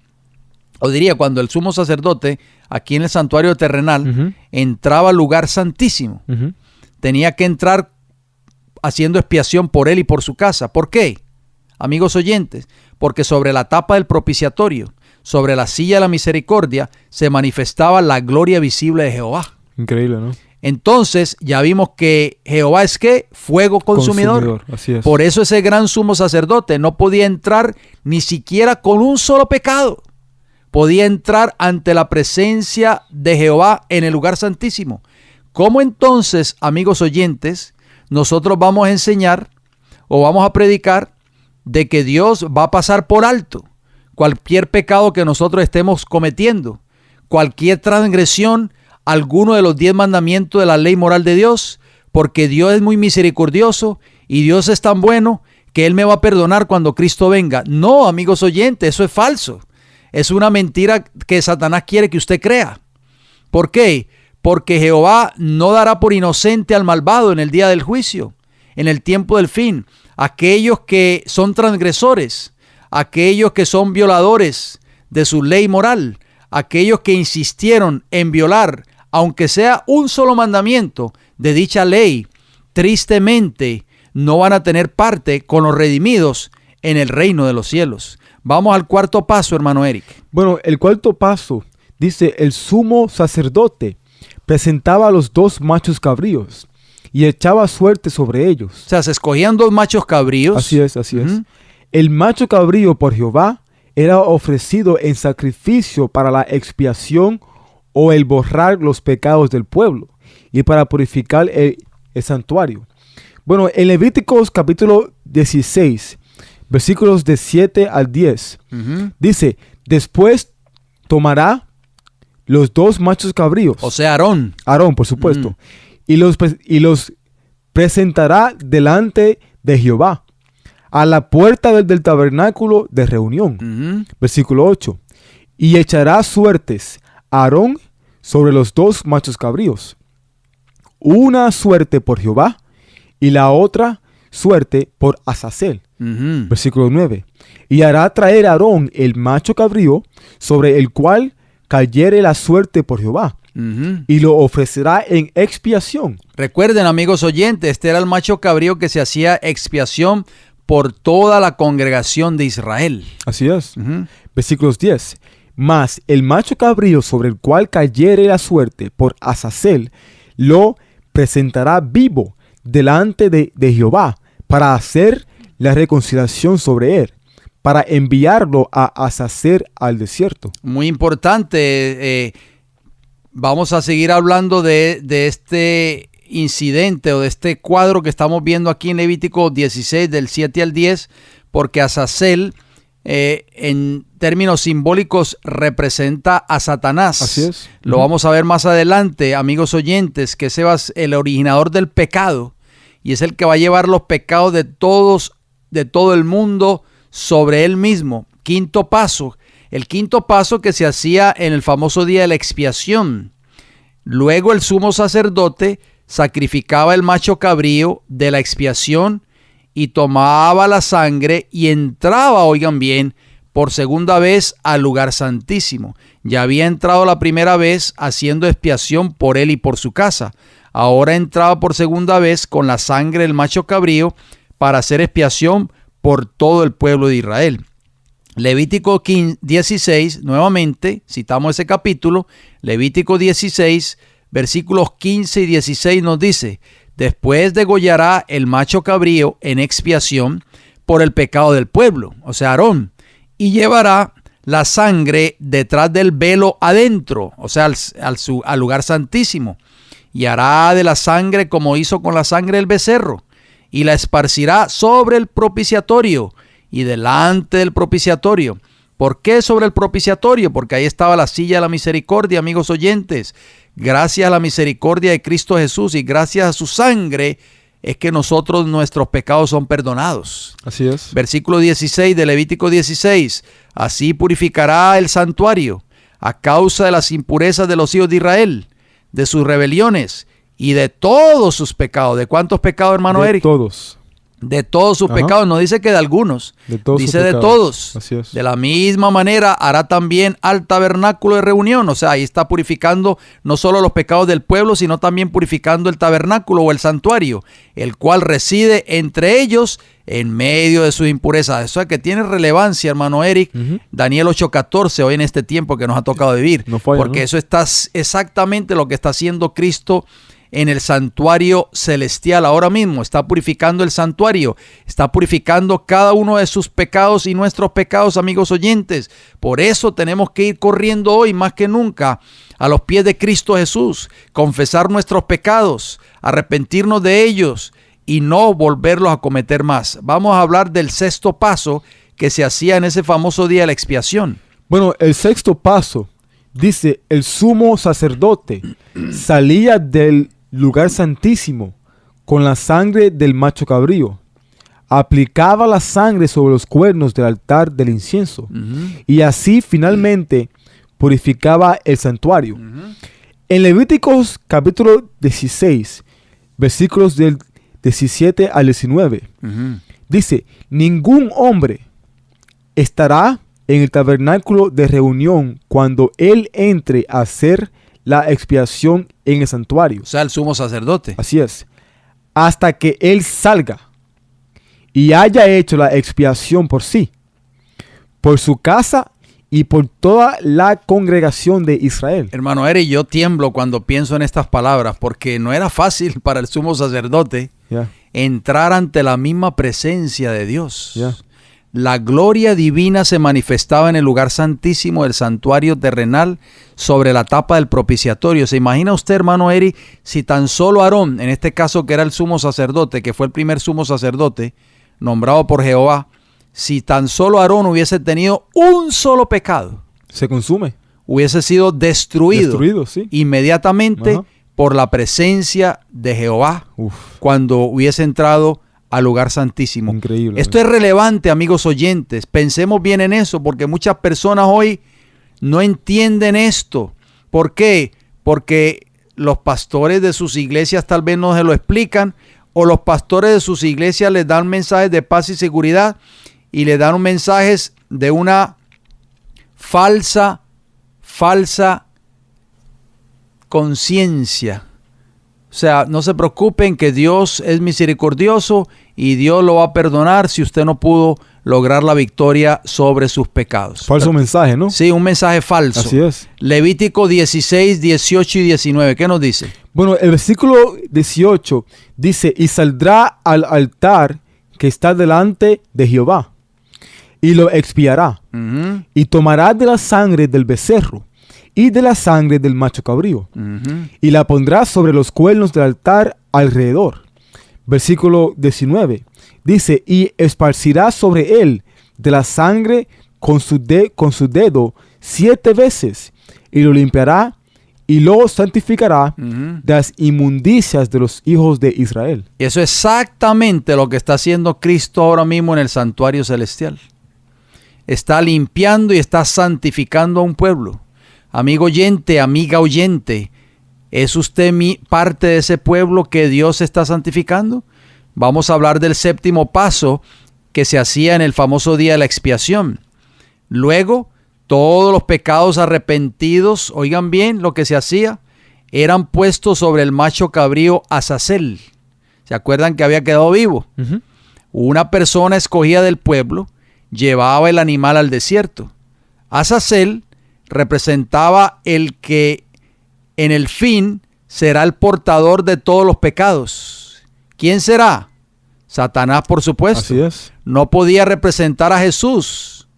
cuando el sumo sacerdote aquí en el santuario terrenal entraba al lugar santísimo, tenía que entrar haciendo expiación por él y por su casa. ¿Por qué? Amigos oyentes, porque sobre la tapa del propiciatorio, sobre la silla de la misericordia, se manifestaba la gloria visible de Jehová. Increíble, ¿no? Entonces ya vimos que Jehová es ¿qué? Fuego consumidor. Así es. Por eso ese gran sumo sacerdote no podía entrar ni siquiera con un solo pecado. Podía entrar ante la presencia de Jehová en el lugar santísimo. ¿Cómo entonces, amigos oyentes, nosotros vamos a enseñar o vamos a predicar de que Dios va a pasar por alto cualquier pecado que nosotros estemos cometiendo, cualquier transgresión, alguno de los 10 mandamientos de la ley moral de Dios, porque Dios es muy misericordioso y Dios es tan bueno que Él me va a perdonar cuando Cristo venga? No, amigos oyentes, eso es falso. Es una mentira que Satanás quiere que usted crea. ¿Por qué? Porque Jehová no dará por inocente al malvado en el día del juicio, en el tiempo del fin. Aquellos que son transgresores, aquellos que son violadores de su ley moral, aquellos que insistieron en violar, aunque sea un solo mandamiento de dicha ley, tristemente no van a tener parte con los redimidos en el reino de los cielos. Vamos al cuarto paso, hermano Eric. Bueno, el cuarto paso dice, el sumo sacerdote presentaba a los 2 machos cabríos y echaba suerte sobre ellos. O sea, se escogían 2 machos cabríos. Así es, así es. El macho cabrío por Jehová era ofrecido en sacrificio para la expiación o el borrar los pecados del pueblo y para purificar el santuario. Bueno, en Levíticos capítulo 16, versículos de 7 al 10, dice, después tomará los 2 machos cabríos. O sea, Aarón. Aarón, por supuesto. Y los presentará delante de Jehová a la puerta del tabernáculo de reunión. Versículo 8. Y echará suertes Aarón sobre los 2 machos cabríos. Una suerte por Jehová y la otra suerte por Azazel. Versículo 9. Y hará traer Aarón el macho cabrío sobre el cual cayere la suerte por Jehová. Y lo ofrecerá en expiación. Recuerden, amigos oyentes, este era el macho cabrío que se hacía expiación por toda la congregación de Israel. Así es. Versículos 10. Mas el macho cabrío sobre el cual cayere la suerte por Azazel, lo presentará vivo delante de Jehová para hacer la reconciliación sobre él, para enviarlo a Azazel al desierto. Muy importante. Vamos a seguir hablando de este incidente o de este cuadro que estamos viendo aquí en Levítico 16 del 7 al 10, porque Azazel en términos simbólicos representa a Satanás. Así es. Lo vamos a ver más adelante, amigos oyentes, que ese es el originador del pecado y es el que va a llevar los pecados de todo el mundo sobre él mismo. Quinto paso, el quinto paso que se hacía en el famoso día de la expiación. Luego el sumo sacerdote sacrificaba el macho cabrío de la expiación y tomaba la sangre y entraba, oigan bien, por segunda vez al lugar santísimo. Ya había entrado la primera vez haciendo expiación por él y por su casa. Ahora entraba por segunda vez con la sangre del macho cabrío para hacer expiación por todo el pueblo de Israel. Levítico 16, nuevamente, citamos ese capítulo, Levítico 16, versículos 15 y 16 nos dice: después degollará el macho cabrío en expiación por el pecado del pueblo, o sea, Aarón, y llevará la sangre detrás del velo adentro, o sea, al lugar santísimo, y hará de la sangre como hizo con la sangre del becerro, y la esparcirá sobre el propiciatorio y delante del propiciatorio. ¿Por qué sobre el propiciatorio? Porque ahí estaba la silla de la misericordia, amigos oyentes. Gracias a la misericordia de Cristo Jesús y gracias a su sangre es que nuestros pecados son perdonados. Así es. Versículo 16 de Levítico 16. Así purificará el santuario a causa de las impurezas de los hijos de Israel, de sus rebeliones y de todos sus pecados. ¿De cuántos pecados, hermano Eric? De todos. De todos sus pecados, no dice que de algunos, dice de todos. Así es. De la misma manera hará también al tabernáculo de reunión, o sea, ahí está purificando no solo los pecados del pueblo, sino también purificando el tabernáculo o el santuario, el cual reside entre ellos en medio de sus impurezas. Eso es que tiene relevancia, hermano Eric. Daniel 8:14, hoy en este tiempo que nos ha tocado vivir, no falla, porque eso está exactamente lo que está haciendo Cristo en el santuario celestial. Ahora mismo está purificando el santuario, está purificando cada uno de sus pecados y nuestros pecados, amigos oyentes. Por eso tenemos que ir corriendo hoy más que nunca a los pies de Cristo Jesús, confesar nuestros pecados, arrepentirnos de ellos y no volverlos a cometer más. Vamos a hablar del sexto paso que se hacía en ese famoso día de la expiación. Bueno, el sexto paso dice: el sumo sacerdote salía del lugar santísimo con la sangre del macho cabrío, aplicaba la sangre sobre los cuernos del altar del incienso y así finalmente purificaba el santuario. En Levíticos capítulo 16, versículos del 17 al 19, dice: ningún hombre estará en el tabernáculo de reunión cuando él entre a hacer la expiación en el santuario. O sea, el sumo sacerdote. Así es. Hasta que él salga y haya hecho la expiación por sí, por su casa y por toda la congregación de Israel. Hermano Eric, yo tiemblo cuando pienso en estas palabras, porque no era fácil para el sumo sacerdote entrar ante la misma presencia de Dios. La gloria divina se manifestaba en el lugar santísimo del santuario terrenal sobre la tapa del propiciatorio. ¿Se imagina usted, hermano Eri, si tan solo Aarón, en este caso que era el sumo sacerdote, que fue el primer sumo sacerdote nombrado por Jehová, si tan solo Aarón hubiese tenido un solo pecado? Se consume. Hubiese sido destruido sí. inmediatamente por la presencia de Jehová cuando hubiese entrado al lugar santísimo. Increíble. Esto es relevante, amigos oyentes. Pensemos bien en eso, porque muchas personas hoy no entienden esto. ¿Por qué? Porque los pastores de sus iglesias tal vez no se lo explican, o los pastores de sus iglesias les dan mensajes de paz y seguridad y les dan mensajes de una falsa conciencia. O sea, no se preocupen, que Dios es misericordioso y Dios lo va a perdonar si usted no pudo lograr la victoria sobre sus pecados. Falso mensaje, ¿no? Sí, un mensaje falso. Así es. Levítico 16, 18 y 19. ¿Qué nos dice? Bueno, el versículo 18 dice: y saldrá al altar que está delante de Jehová, y lo expiará. Y tomará de la sangre del becerro y de la sangre del macho cabrío, y la pondrá sobre los cuernos del altar alrededor. Versículo 19. Dice, y esparcirá sobre él de la sangre con su dedo 7 veces, y lo limpiará y lo santificará de las inmundicias de los hijos de Israel. Y eso es exactamente lo que está haciendo Cristo ahora mismo en el santuario celestial. Está limpiando y está santificando a un pueblo. Amigo oyente, amiga oyente, ¿es usted parte de ese pueblo que Dios está santificando? Vamos a hablar del séptimo paso que se hacía en el famoso día de la expiación. Luego, todos los pecados arrepentidos, oigan bien lo que se hacía, eran puestos sobre el macho cabrío Azazel. ¿Se acuerdan que había quedado vivo? Una persona escogida del pueblo llevaba el animal al desierto. Azazel representaba el que en el fin será el portador de todos los pecados. ¿Quién será? Satanás, por supuesto. Así es. No podía representar a Jesús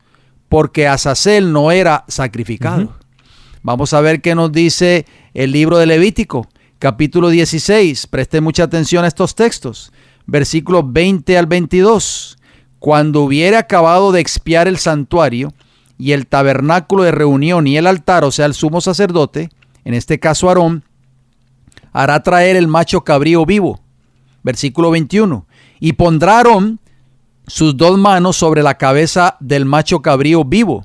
porque Azazel no era sacrificado. Vamos a ver qué nos dice el libro de Levítico, capítulo 16. Preste mucha atención a estos textos. Versículos 20 al 22. Cuando hubiere acabado de expiar el santuario y el tabernáculo de reunión y el altar, o sea, el sumo sacerdote, en este caso Aarón, hará traer el macho cabrío vivo. Versículo 21. Y pondrá Aarón sus 2 manos sobre la cabeza del macho cabrío vivo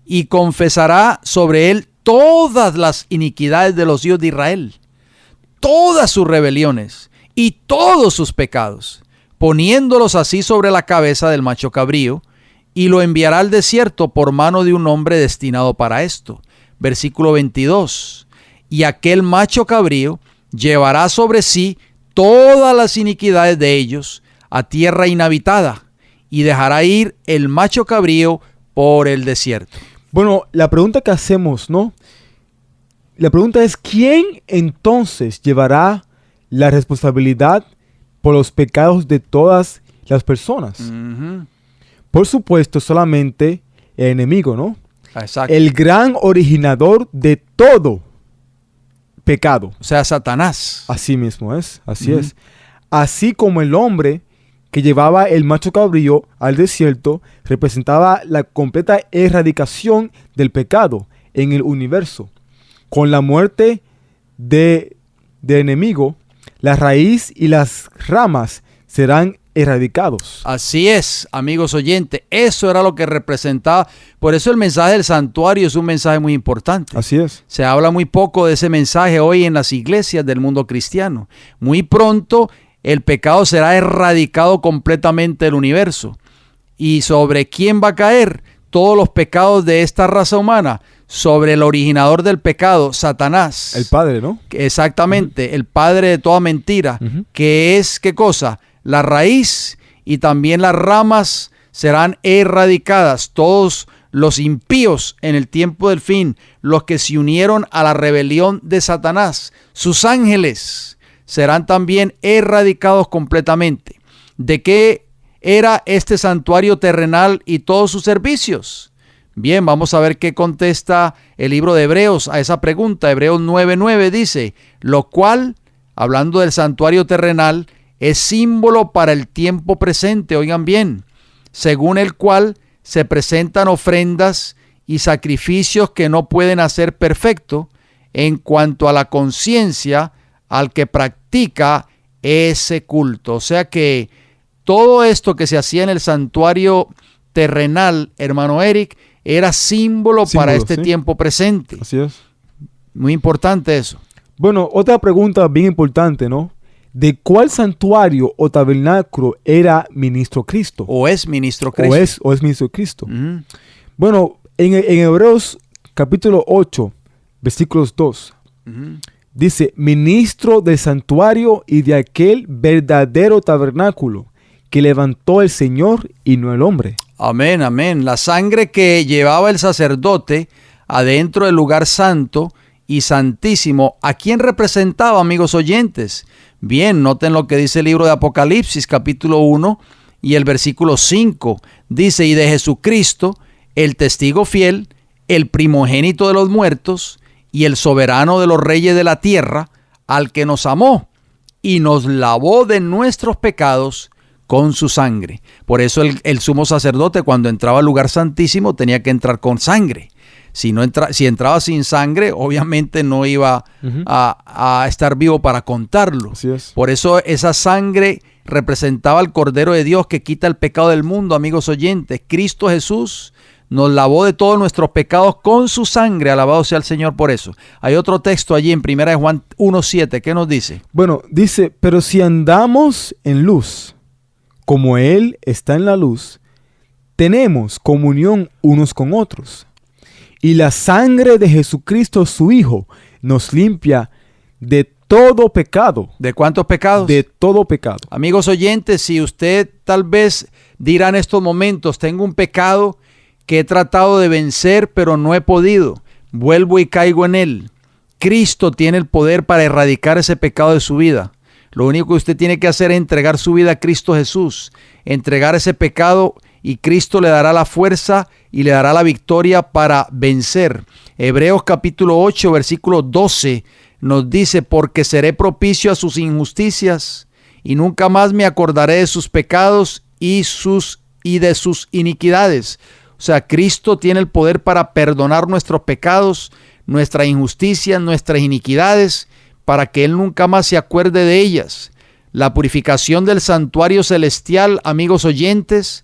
y confesará sobre él todas las iniquidades de los hijos de Israel, todas sus rebeliones y todos sus pecados, poniéndolos así sobre la cabeza del macho cabrío, y lo enviará al desierto por mano de un hombre destinado para esto. Versículo 22. Y aquel macho cabrío llevará sobre sí todas las iniquidades de ellos a tierra inhabitada, y dejará ir el macho cabrío por el desierto. Bueno, la pregunta que hacemos, ¿no? La pregunta es, ¿quién entonces llevará la responsabilidad por los pecados de todas las personas? Por supuesto, solamente el enemigo, ¿no? Exacto. El gran originador de todo pecado. O sea, Satanás. Así mismo es, así es. Así como el hombre que llevaba el macho cabrío al desierto representaba la completa erradicación del pecado en el universo. Con la muerte del enemigo, la raíz y las ramas serán erradicados. Así es, amigos oyentes, eso era lo que representaba. Por eso el mensaje del santuario es un mensaje muy importante. Así es. Se habla muy poco de ese mensaje hoy en las iglesias del mundo cristiano. Muy pronto el pecado será erradicado completamente del universo. ¿Y sobre quién va a caer todos los pecados de esta raza humana? Sobre el originador del pecado, Satanás. El padre, ¿no? Exactamente, el padre de toda mentira, que es, ¿qué cosa? La raíz, y también las ramas serán erradicadas. Todos los impíos en el tiempo del fin, los que se unieron a la rebelión de Satanás, sus ángeles serán también erradicados completamente. ¿De qué era este santuario terrenal y todos sus servicios? Bien, vamos a ver qué contesta el libro de Hebreos a esa pregunta. Hebreos 9:9 dice, lo cual, hablando del santuario terrenal, es símbolo para el tiempo presente, oigan bien, según el cual se presentan ofrendas y sacrificios que no pueden hacer perfecto en cuanto a la conciencia al que practica ese culto. O sea que todo esto que se hacía en el santuario terrenal, hermano Eric, era símbolo para este tiempo presente. Así es. Muy importante eso. Bueno, otra pregunta bien importante, ¿no? ¿De cuál santuario o tabernáculo era ministro Cristo? ¿O es ministro Cristo? O es ministro Cristo. Bueno, en Hebreos capítulo 8, versículos 2, dice, ministro del santuario y de aquel verdadero tabernáculo que levantó el Señor y no el hombre. Amén, amén. La sangre que llevaba el sacerdote adentro del lugar santo y santísimo, ¿a quién representaba, amigos oyentes? Bien, noten lo que dice el libro de Apocalipsis, capítulo 1 y el versículo 5 dice, y de Jesucristo, el testigo fiel, el primogénito de los muertos y el soberano de los reyes de la tierra, al que nos amó y nos lavó de nuestros pecados con su sangre. Por eso el sumo sacerdote, cuando entraba al lugar santísimo, tenía que entrar con sangre. Si entraba sin sangre, obviamente no iba a estar vivo para contarlo. Así es. Por eso esa sangre representaba al Cordero de Dios que quita el pecado del mundo, amigos oyentes. Cristo Jesús nos lavó de todos nuestros pecados con su sangre. Alabado sea el Señor por eso. Hay otro texto allí en 1 Juan 1:7. ¿Qué nos dice? Bueno, dice, pero si andamos en luz, como Él está en la luz, tenemos comunión unos con otros. Y la sangre de Jesucristo, su Hijo, nos limpia de todo pecado. ¿De cuántos pecados? De todo pecado. Amigos oyentes, si usted tal vez dirá en estos momentos, tengo un pecado que he tratado de vencer, pero no he podido. Vuelvo y caigo en él. Cristo tiene el poder para erradicar ese pecado de su vida. Lo único que usted tiene que hacer es entregar su vida a Cristo Jesús, entregar ese pecado y Cristo le dará la fuerza y le dará la victoria para vencer. Hebreos capítulo 8, versículo 12 nos dice, porque seré propicio a sus injusticias y nunca más me acordaré de sus pecados y de sus iniquidades. O sea, Cristo tiene el poder para perdonar nuestros pecados, nuestras injusticias, nuestras iniquidades, para que Él nunca más se acuerde de ellas. La purificación del santuario celestial, amigos oyentes,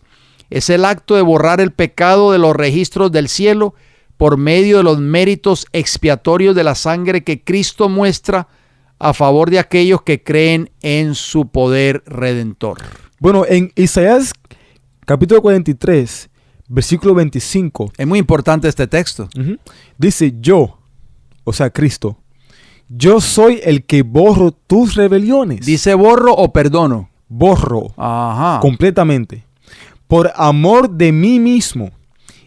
es el acto de borrar el pecado de los registros del cielo por medio de los méritos expiatorios de la sangre que Cristo muestra a favor de aquellos que creen en su poder redentor. Bueno, en Isaías capítulo 43, versículo 25. Es muy importante este texto. Dice, yo, o sea, Cristo, yo soy el que borro tus rebeliones. ¿Dice borro o perdono? Borro. Ajá. Completamente. Por amor de mí mismo,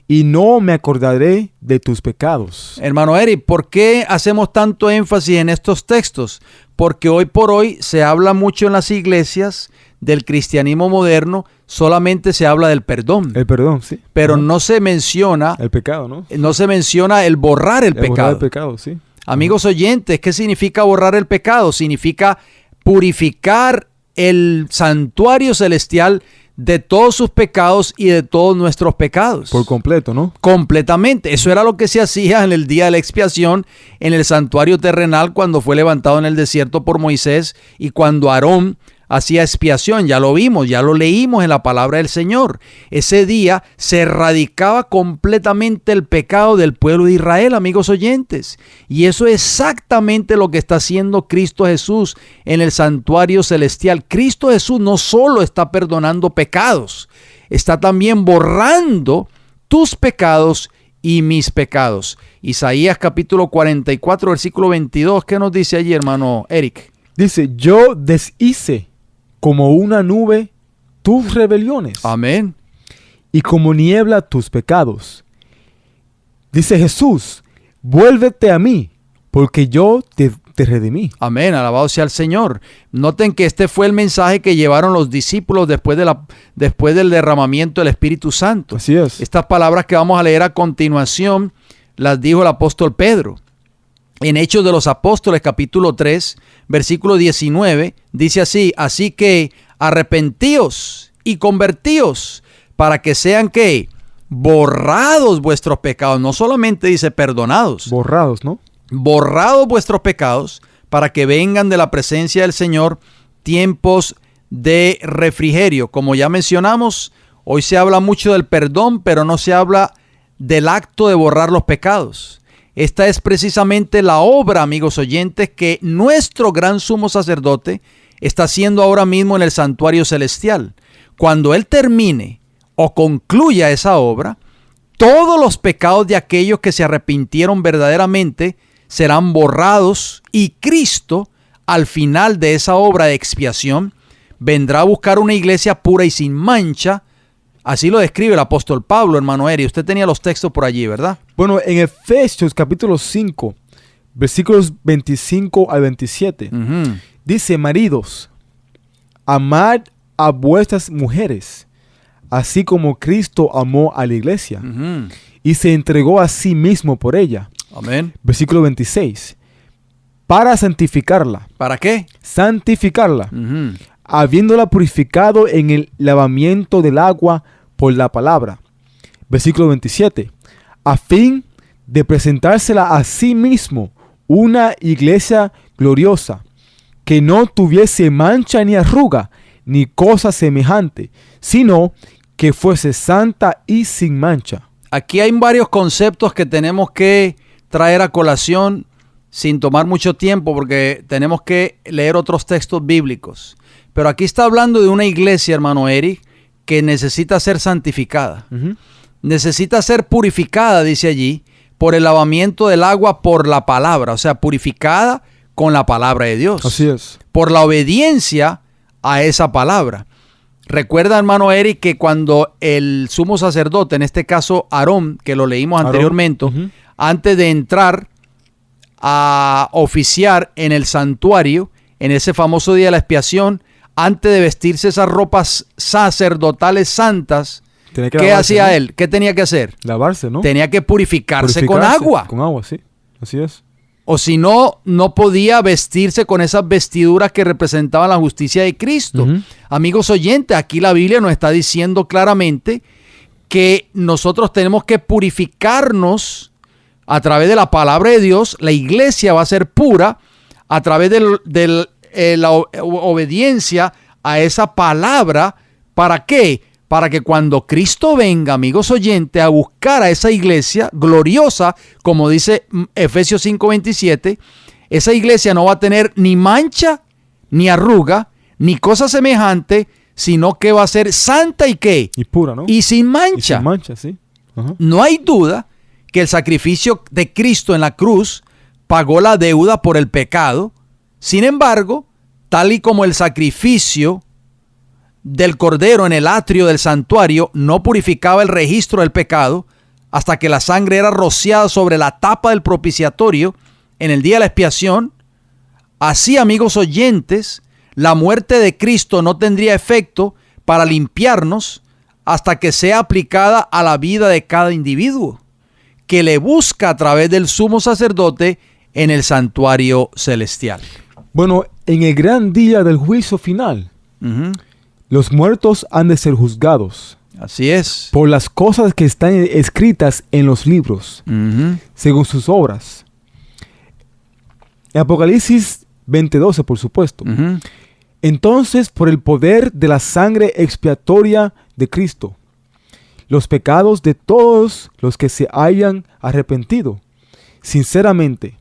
y no me acordaré de tus pecados. Hermano Eric, ¿por qué hacemos tanto énfasis en estos textos? Porque hoy por hoy se habla mucho en las iglesias del cristianismo moderno, solamente se habla del perdón. El perdón, sí. Pero no se menciona el pecado, ¿no? No se menciona el borrar el pecado. Borrar el pecado, sí. Amigos oyentes, ¿qué significa borrar el pecado? Significa purificar el santuario celestial de todos sus pecados y de todos nuestros pecados. Por completo, ¿no? Completamente. Eso era lo que se hacía en el día de la expiación en el santuario terrenal cuando fue levantado en el desierto por Moisés y cuando Aarón hacía expiación. Ya lo vimos, ya lo leímos en la palabra del Señor. Ese día se erradicaba completamente el pecado del pueblo de Israel, amigos oyentes. Y eso es exactamente lo que está haciendo Cristo Jesús en el santuario celestial. Cristo Jesús no solo está perdonando pecados, está también borrando tus pecados y mis pecados. Isaías capítulo 44, versículo 22. ¿Qué nos dice allí, hermano Eric? Dice, yo deshice como una nube tus rebeliones. Amén. Y como niebla tus pecados. Dice Jesús, vuélvete a mí, porque yo te redimí. Amén, alabado sea el Señor. Noten que este fue el mensaje que llevaron los discípulos después del derramamiento del Espíritu Santo. Así es. Estas palabras que vamos a leer a continuación las dijo el apóstol Pedro. En Hechos de los Apóstoles, capítulo 3, versículo 19, dice así, así que arrepentíos y convertíos para que sean, ¿qué? Borrados vuestros pecados. No solamente dice perdonados. Borrados, ¿no? Borrados vuestros pecados para que vengan de la presencia del Señor tiempos de refrigerio. Como ya mencionamos, hoy se habla mucho del perdón, pero no se habla del acto de borrar los pecados. Esta es precisamente la obra, amigos oyentes, que nuestro gran sumo sacerdote está haciendo ahora mismo en el santuario celestial. Cuando Él termine o concluya esa obra, todos los pecados de aquellos que se arrepintieron verdaderamente serán borrados y Cristo, al final de esa obra de expiación, vendrá a buscar una iglesia pura y sin mancha. Así lo describe el apóstol Pablo, hermano Eri. Usted tenía los textos por allí, ¿verdad? Bueno, en Efesios capítulo 5, versículos 25 al 27, dice, maridos, amad a vuestras mujeres, así como Cristo amó a la iglesia y se entregó a sí mismo por ella. Amén. Versículo 26. Para santificarla. ¿Para qué? Santificarla, habiéndola purificado en el lavamiento del agua por la palabra. Versículo 27. A fin de presentársela a sí mismo una iglesia gloriosa, que no tuviese mancha ni arruga, ni cosa semejante, sino que fuese santa y sin mancha. Aquí hay varios conceptos que tenemos que traer a colación sin tomar mucho tiempo, porque tenemos que leer otros textos bíblicos. Pero aquí está hablando de una iglesia, hermano Eric, que necesita ser santificada. Necesita ser purificada, dice allí, por el lavamiento del agua por la palabra. O sea, purificada con la palabra de Dios. Así es. Por la obediencia a esa palabra. Recuerda, hermano Eric, que cuando el sumo sacerdote, en este caso Aarón, que lo leímos anteriormente, antes de entrar a oficiar en el santuario, en ese famoso día de la expiación, antes de vestirse esas ropas sacerdotales santas, ¿qué hacía él? ¿Qué tenía que hacer? Lavarse, ¿no? Tenía que purificarse con agua. Con agua, sí. Así es. O si no, no podía vestirse con esas vestiduras que representaban la justicia de Cristo. Amigos oyentes, aquí la Biblia nos está diciendo claramente que nosotros tenemos que purificarnos a través de la palabra de Dios. La iglesia va a ser pura a través de la obediencia a esa palabra. ¿Para qué? Para que cuando Cristo venga, amigos oyentes, a buscar a esa iglesia gloriosa, como dice Efesios 5:27, esa iglesia no va a tener ni mancha, ni arruga, ni cosa semejante, sino que va a ser santa y ¿qué? Y pura, ¿no? Y sin mancha. Y sin mancha, sí. No hay duda que el sacrificio de Cristo en la cruz pagó la deuda por el pecado. Sin embargo, tal y como el sacrificio del cordero en el atrio del santuario no purificaba el registro del pecado hasta que la sangre era rociada sobre la tapa del propiciatorio en el día de la expiación, así, amigos oyentes, la muerte de Cristo no tendría efecto para limpiarnos hasta que sea aplicada a la vida de cada individuo que le busca a través del sumo sacerdote en el santuario celestial. Bueno, en el gran día del juicio final, los muertos han de ser juzgados. Así es. Por las cosas que están escritas en los libros, según sus obras. En Apocalipsis 20:12, por supuesto. Entonces, por el poder de la sangre expiatoria de Cristo, los pecados de todos los que se hayan arrepentido, sinceramente,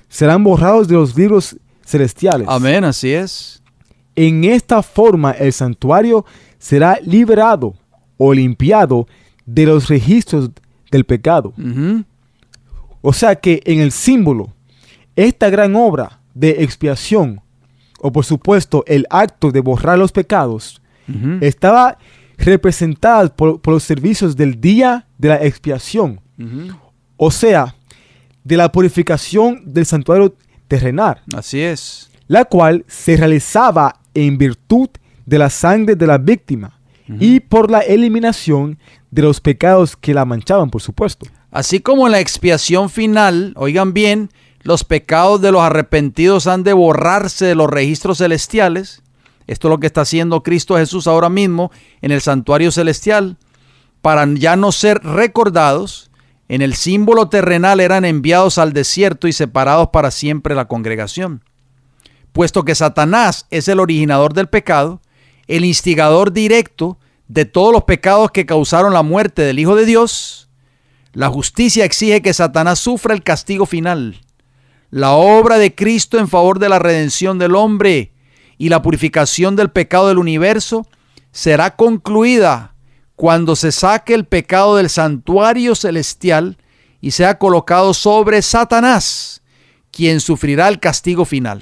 serán borrados de los libros celestiales. Amén, así es. En esta forma, el santuario será liberado o limpiado de los registros del pecado. O sea que en el símbolo, esta gran obra de expiación, o por supuesto el acto de borrar los pecados, estaba representada por los servicios del día de la expiación. O sea, de la purificación del santuario terrenal. Así es. La cual se realizaba en virtud de la sangre de la víctima y por la eliminación de los pecados que la manchaban, por supuesto. Así como en la expiación final, oigan bien, los pecados de los arrepentidos han de borrarse de los registros celestiales. Esto es lo que está haciendo Cristo Jesús ahora mismo en el santuario celestial, para ya no ser recordados. En el símbolo terrenal eran enviados al desierto y separados para siempre de la congregación. Puesto que Satanás es el originador del pecado, el instigador directo de todos los pecados que causaron la muerte del Hijo de Dios, la justicia exige que Satanás sufra el castigo final. La obra de Cristo en favor de la redención del hombre y la purificación del pecado del universo será concluida cuando se saque el pecado del santuario celestial y sea colocado sobre Satanás, quien sufrirá el castigo final.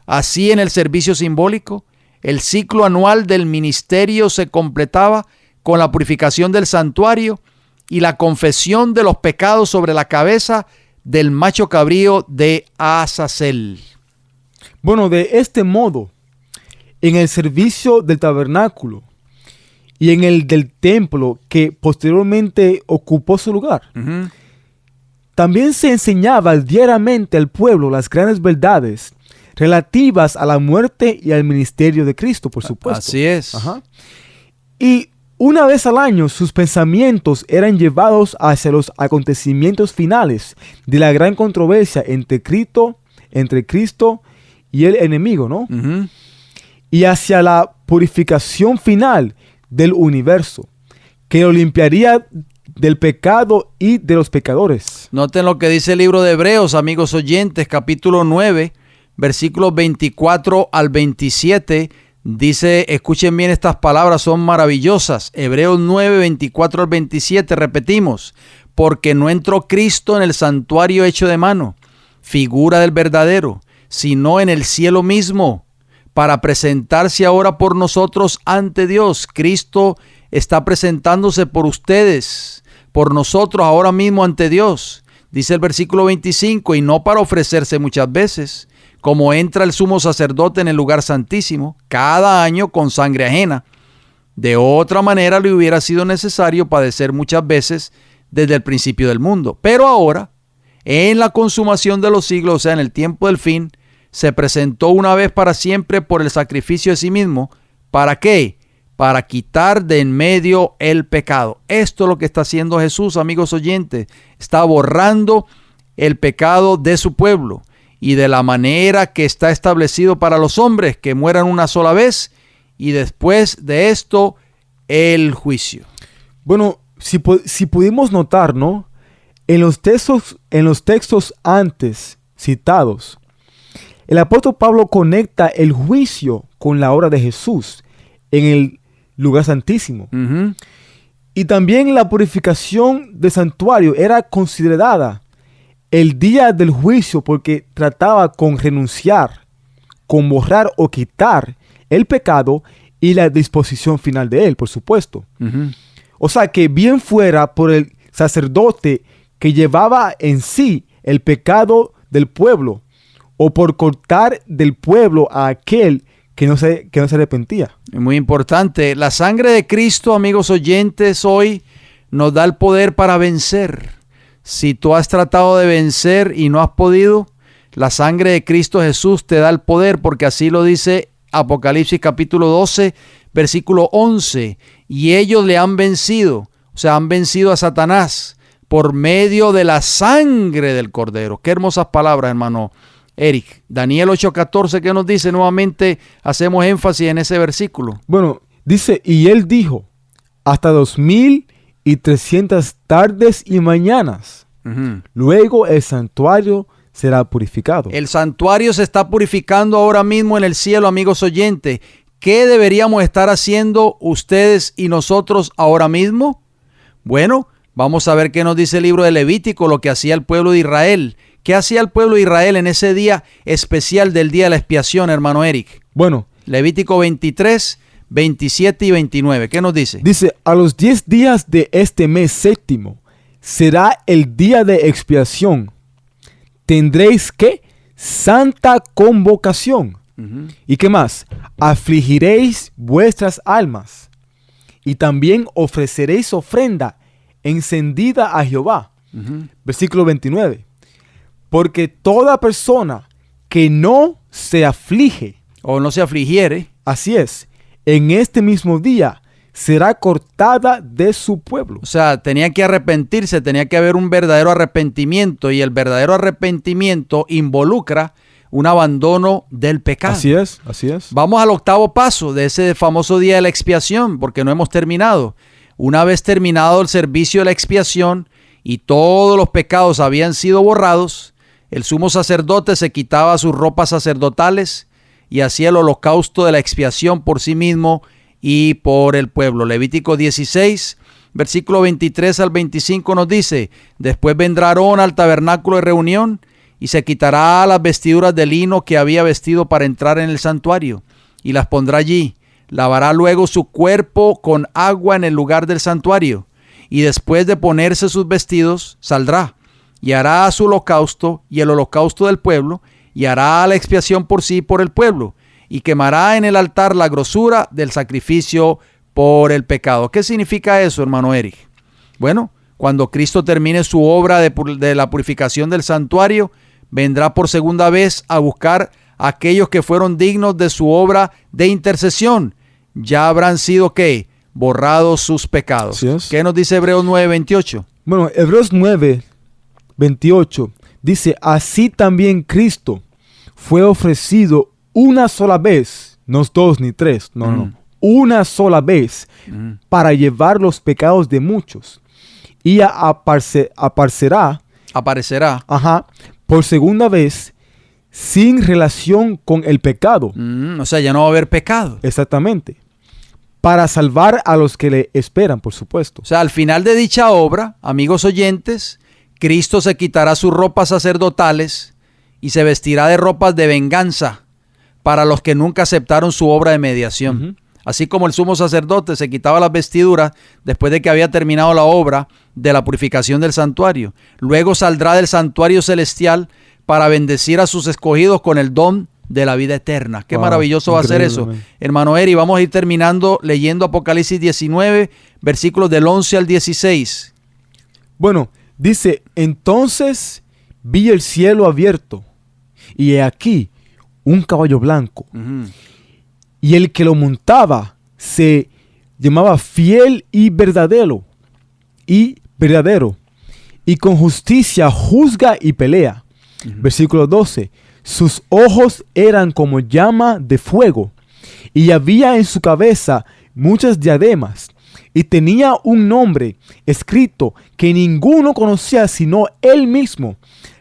Así, en el servicio simbólico, el ciclo anual del ministerio se completaba con la purificación del santuario y la confesión de los pecados sobre la cabeza del macho cabrío de Azazel. Bueno, de este modo, en el servicio del tabernáculo y en el del templo que posteriormente ocupó su lugar. Ujú. También se enseñaba diariamente al pueblo las grandes verdades relativas a la muerte y al ministerio de Cristo, por supuesto. Así es. Ajá. Y una vez al año sus pensamientos eran llevados hacia los acontecimientos finales de la gran controversia entre Cristo y el enemigo, ¿no? Ujú. Y hacia la purificación final del universo, que lo limpiaría del pecado y de los pecadores. Noten lo que dice el libro de Hebreos, amigos oyentes, capítulo 9, versículos 24 al 27. Dice, escuchen bien estas palabras, son maravillosas. Hebreos 9, 24 al 27, repetimos. Porque no entró Cristo en el santuario hecho de mano, figura del verdadero, sino en el cielo mismo, para presentarse ahora por nosotros ante Dios. Cristo está presentándose por ustedes, por nosotros ahora mismo ante Dios. Dice el versículo 25, y no para ofrecerse muchas veces, como entra el sumo sacerdote en el lugar santísimo, cada año con sangre ajena. De otra manera le hubiera sido necesario padecer muchas veces desde el principio del mundo. Pero ahora, en la consumación de los siglos, o sea, en el tiempo del fin, se presentó una vez para siempre por el sacrificio de sí mismo. ¿Para qué? Para quitar de en medio el pecado. Esto es lo que está haciendo Jesús, amigos oyentes. Está borrando el pecado de su pueblo y de la manera que está establecido para los hombres, que mueran una sola vez y después de esto el juicio. Bueno, si pudimos notar, ¿no? En los textos antes citados, el apóstol Pablo conecta el juicio con la obra de Jesús en el lugar santísimo. Uh-huh. Y también la purificación del santuario era considerada el día del juicio porque trataba con renunciar, con borrar o quitar el pecado y la disposición final de él, por supuesto. Uh-huh. O sea, que bien fuera por el sacerdote que llevaba en sí el pecado del pueblo, o por cortar del pueblo a aquel que no se arrepentía. Es muy importante. La sangre de Cristo, amigos oyentes, hoy nos da el poder para vencer. Si tú has tratado de vencer y no has podido, la sangre de Cristo Jesús te da el poder, porque así lo dice Apocalipsis capítulo 12, versículo 11. Y ellos le han vencido, o sea, han vencido a Satanás por medio de la sangre del Cordero. Qué hermosas palabras, hermano Eric. Daniel 8:14, ¿qué nos dice? Nuevamente hacemos énfasis en ese versículo. Bueno, dice, y él dijo, hasta 2300 tardes y mañanas. Uh-huh. Luego el santuario será purificado. El santuario se está purificando ahora mismo en el cielo, amigos oyentes. ¿Qué deberíamos estar haciendo ustedes y nosotros ahora mismo? Bueno, vamos a ver qué nos dice el libro de Levítico, lo que hacía el pueblo de Israel. ¿Qué hacía el pueblo de Israel en ese día especial del día de la expiación, hermano Eric? Bueno, Levítico 23, 27 y 29. ¿Qué nos dice? Dice, a los 10 días de este mes séptimo será el día de expiación. Tendréis que santa convocación. Uh-huh. ¿Y qué más? Afligiréis vuestras almas. Y también ofreceréis ofrenda encendida a Jehová. Uh-huh. Versículo 29. Porque toda persona que no se aflige, o no se afligiere, así es, en este mismo día será cortada de su pueblo. o sea, tenía que arrepentirse, tenía que haber un verdadero arrepentimiento, y el verdadero arrepentimiento involucra un abandono del pecado. Así es, así es. Vamos al octavo paso de ese famoso día de la expiación, porque no hemos terminado. Una vez terminado el servicio de la expiación y todos los pecados habían sido borrados, el sumo sacerdote se quitaba sus ropas sacerdotales y hacía el holocausto de la expiación por sí mismo y por el pueblo. Levítico 16, versículo 23 al 25 nos dice: después vendrá Aarón al tabernáculo de reunión y se quitará las vestiduras de lino que había vestido para entrar en el santuario y las pondrá allí. Lavará luego su cuerpo con agua en el lugar del santuario, y después de ponerse sus vestidos saldrá y hará su holocausto y el holocausto del pueblo, y hará la expiación por sí y por el pueblo, y quemará en el altar la grosura del sacrificio por el pecado. ¿Qué significa eso, hermano Eric? Bueno, cuando Cristo termine su obra de la purificación del santuario, vendrá por segunda vez a buscar a aquellos que fueron dignos de su obra de intercesión. Ya habrán sido, ¿qué? Borrados sus pecados. ¿Qué nos dice Hebreos 9:28? Bueno, Hebreos 9:28 dice, así también Cristo fue ofrecido una sola vez, no dos ni tres, no, una sola vez, para llevar los pecados de muchos. Y aparecerá por segunda vez sin relación con el pecado. O sea, ya no va a haber pecado. Exactamente. Para salvar a los que le esperan, por supuesto. O sea, al final de dicha obra, amigos oyentes, Cristo se quitará sus ropas sacerdotales y se vestirá de ropas de venganza para los que nunca aceptaron su obra de mediación. Así como el sumo sacerdote se quitaba las vestiduras después de que había terminado la obra de la purificación del santuario. Luego saldrá del santuario celestial para bendecir a sus escogidos con el don de la vida eterna. Qué maravilloso va a ser eso. Hermano Eri, vamos a ir terminando leyendo Apocalipsis 19, versículos del 11 al 16. Bueno, dice, entonces vi el cielo abierto, y he aquí un caballo blanco. Y el que lo montaba se llamaba Fiel y verdadero, y con justicia juzga y pelea. Versículo 12. Sus ojos eran como llama de fuego, y había en su cabeza muchas diademas, y tenía un nombre escrito que ninguno conocía sino él mismo.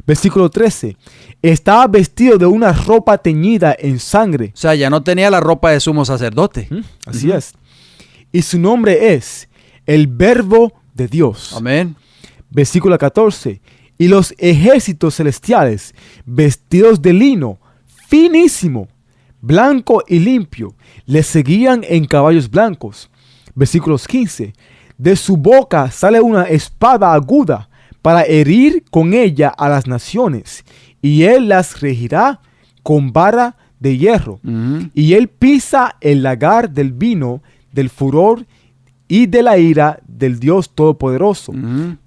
Versículo 13. Estaba vestido de una ropa teñida en sangre. O sea, ya no tenía la ropa de sumo sacerdote. Así es. Y su nombre es el Verbo de Dios. Amén. Versículo 14. Y los ejércitos celestiales, vestidos de lino finísimo, blanco y limpio, le seguían en caballos blancos. Versículos 15. De su boca sale una espada aguda para herir con ella a las naciones, y él las regirá con vara de hierro. Y él pisa el lagar del vino, del furor y de la ira del Dios Todopoderoso.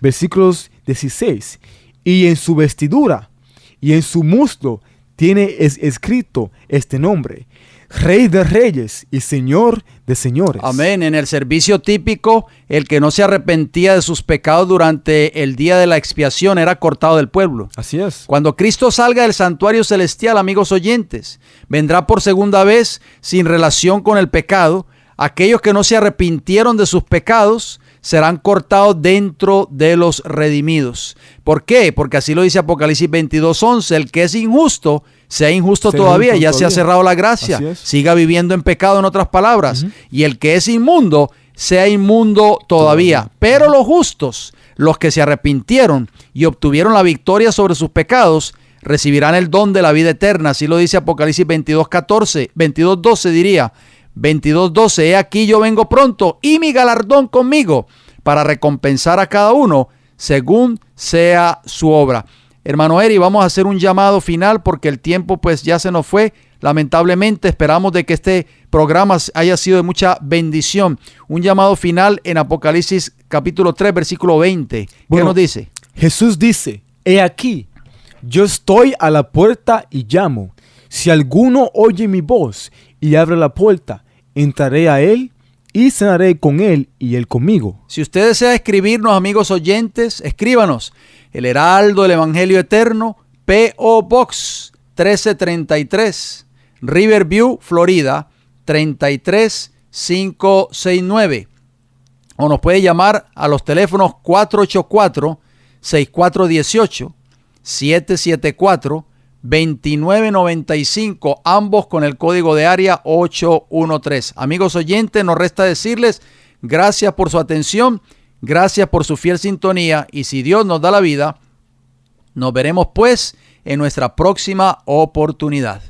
Versículos 16. Y en su vestidura y en su muslo tiene escrito este nombre: Rey de Reyes y Señor de Señores. Amén. En el servicio típico, el que no se arrepentía de sus pecados durante el día de la expiación era cortado del pueblo. Así es. Cuando Cristo salga del santuario celestial, amigos oyentes, vendrá por segunda vez sin relación con el pecado. Aquellos que no se arrepintieron de sus pecados serán cortados dentro de los redimidos. ¿Por qué? Porque así lo dice Apocalipsis 22:11. El que es injusto, sea injusto todavía, ya se ha cerrado la gracia. Siga viviendo en pecado, en otras palabras. Y el que es inmundo, sea inmundo todavía. Pero los justos, los que se arrepintieron y obtuvieron la victoria sobre sus pecados, recibirán el don de la vida eterna. Así lo dice Apocalipsis 22:12 diría. 22:12, he aquí yo vengo pronto y mi galardón conmigo para recompensar a cada uno según sea su obra. Hermano Eri, vamos a hacer un llamado final porque el tiempo pues ya se nos fue. Lamentablemente esperamos de que este programa haya sido de mucha bendición. Un llamado final en Apocalipsis capítulo 3 versículo 20. ¿Qué nos dice? Jesús dice, he aquí, yo estoy a la puerta y llamo. Si alguno oye mi voz y abre la puerta, entraré a él y cenaré con él y él conmigo. Si usted desea escribirnos, amigos oyentes, escríbanos. El Heraldo del Evangelio Eterno, P.O. Box 1333, Riverview, Florida 33569. O nos puede llamar a los teléfonos 484-6418, 774-2995, ambos con el código de área 813. Amigos oyentes, nos resta decirles gracias por su atención, gracias por su fiel sintonía, y si Dios nos da la vida, nos veremos pues en nuestra próxima oportunidad.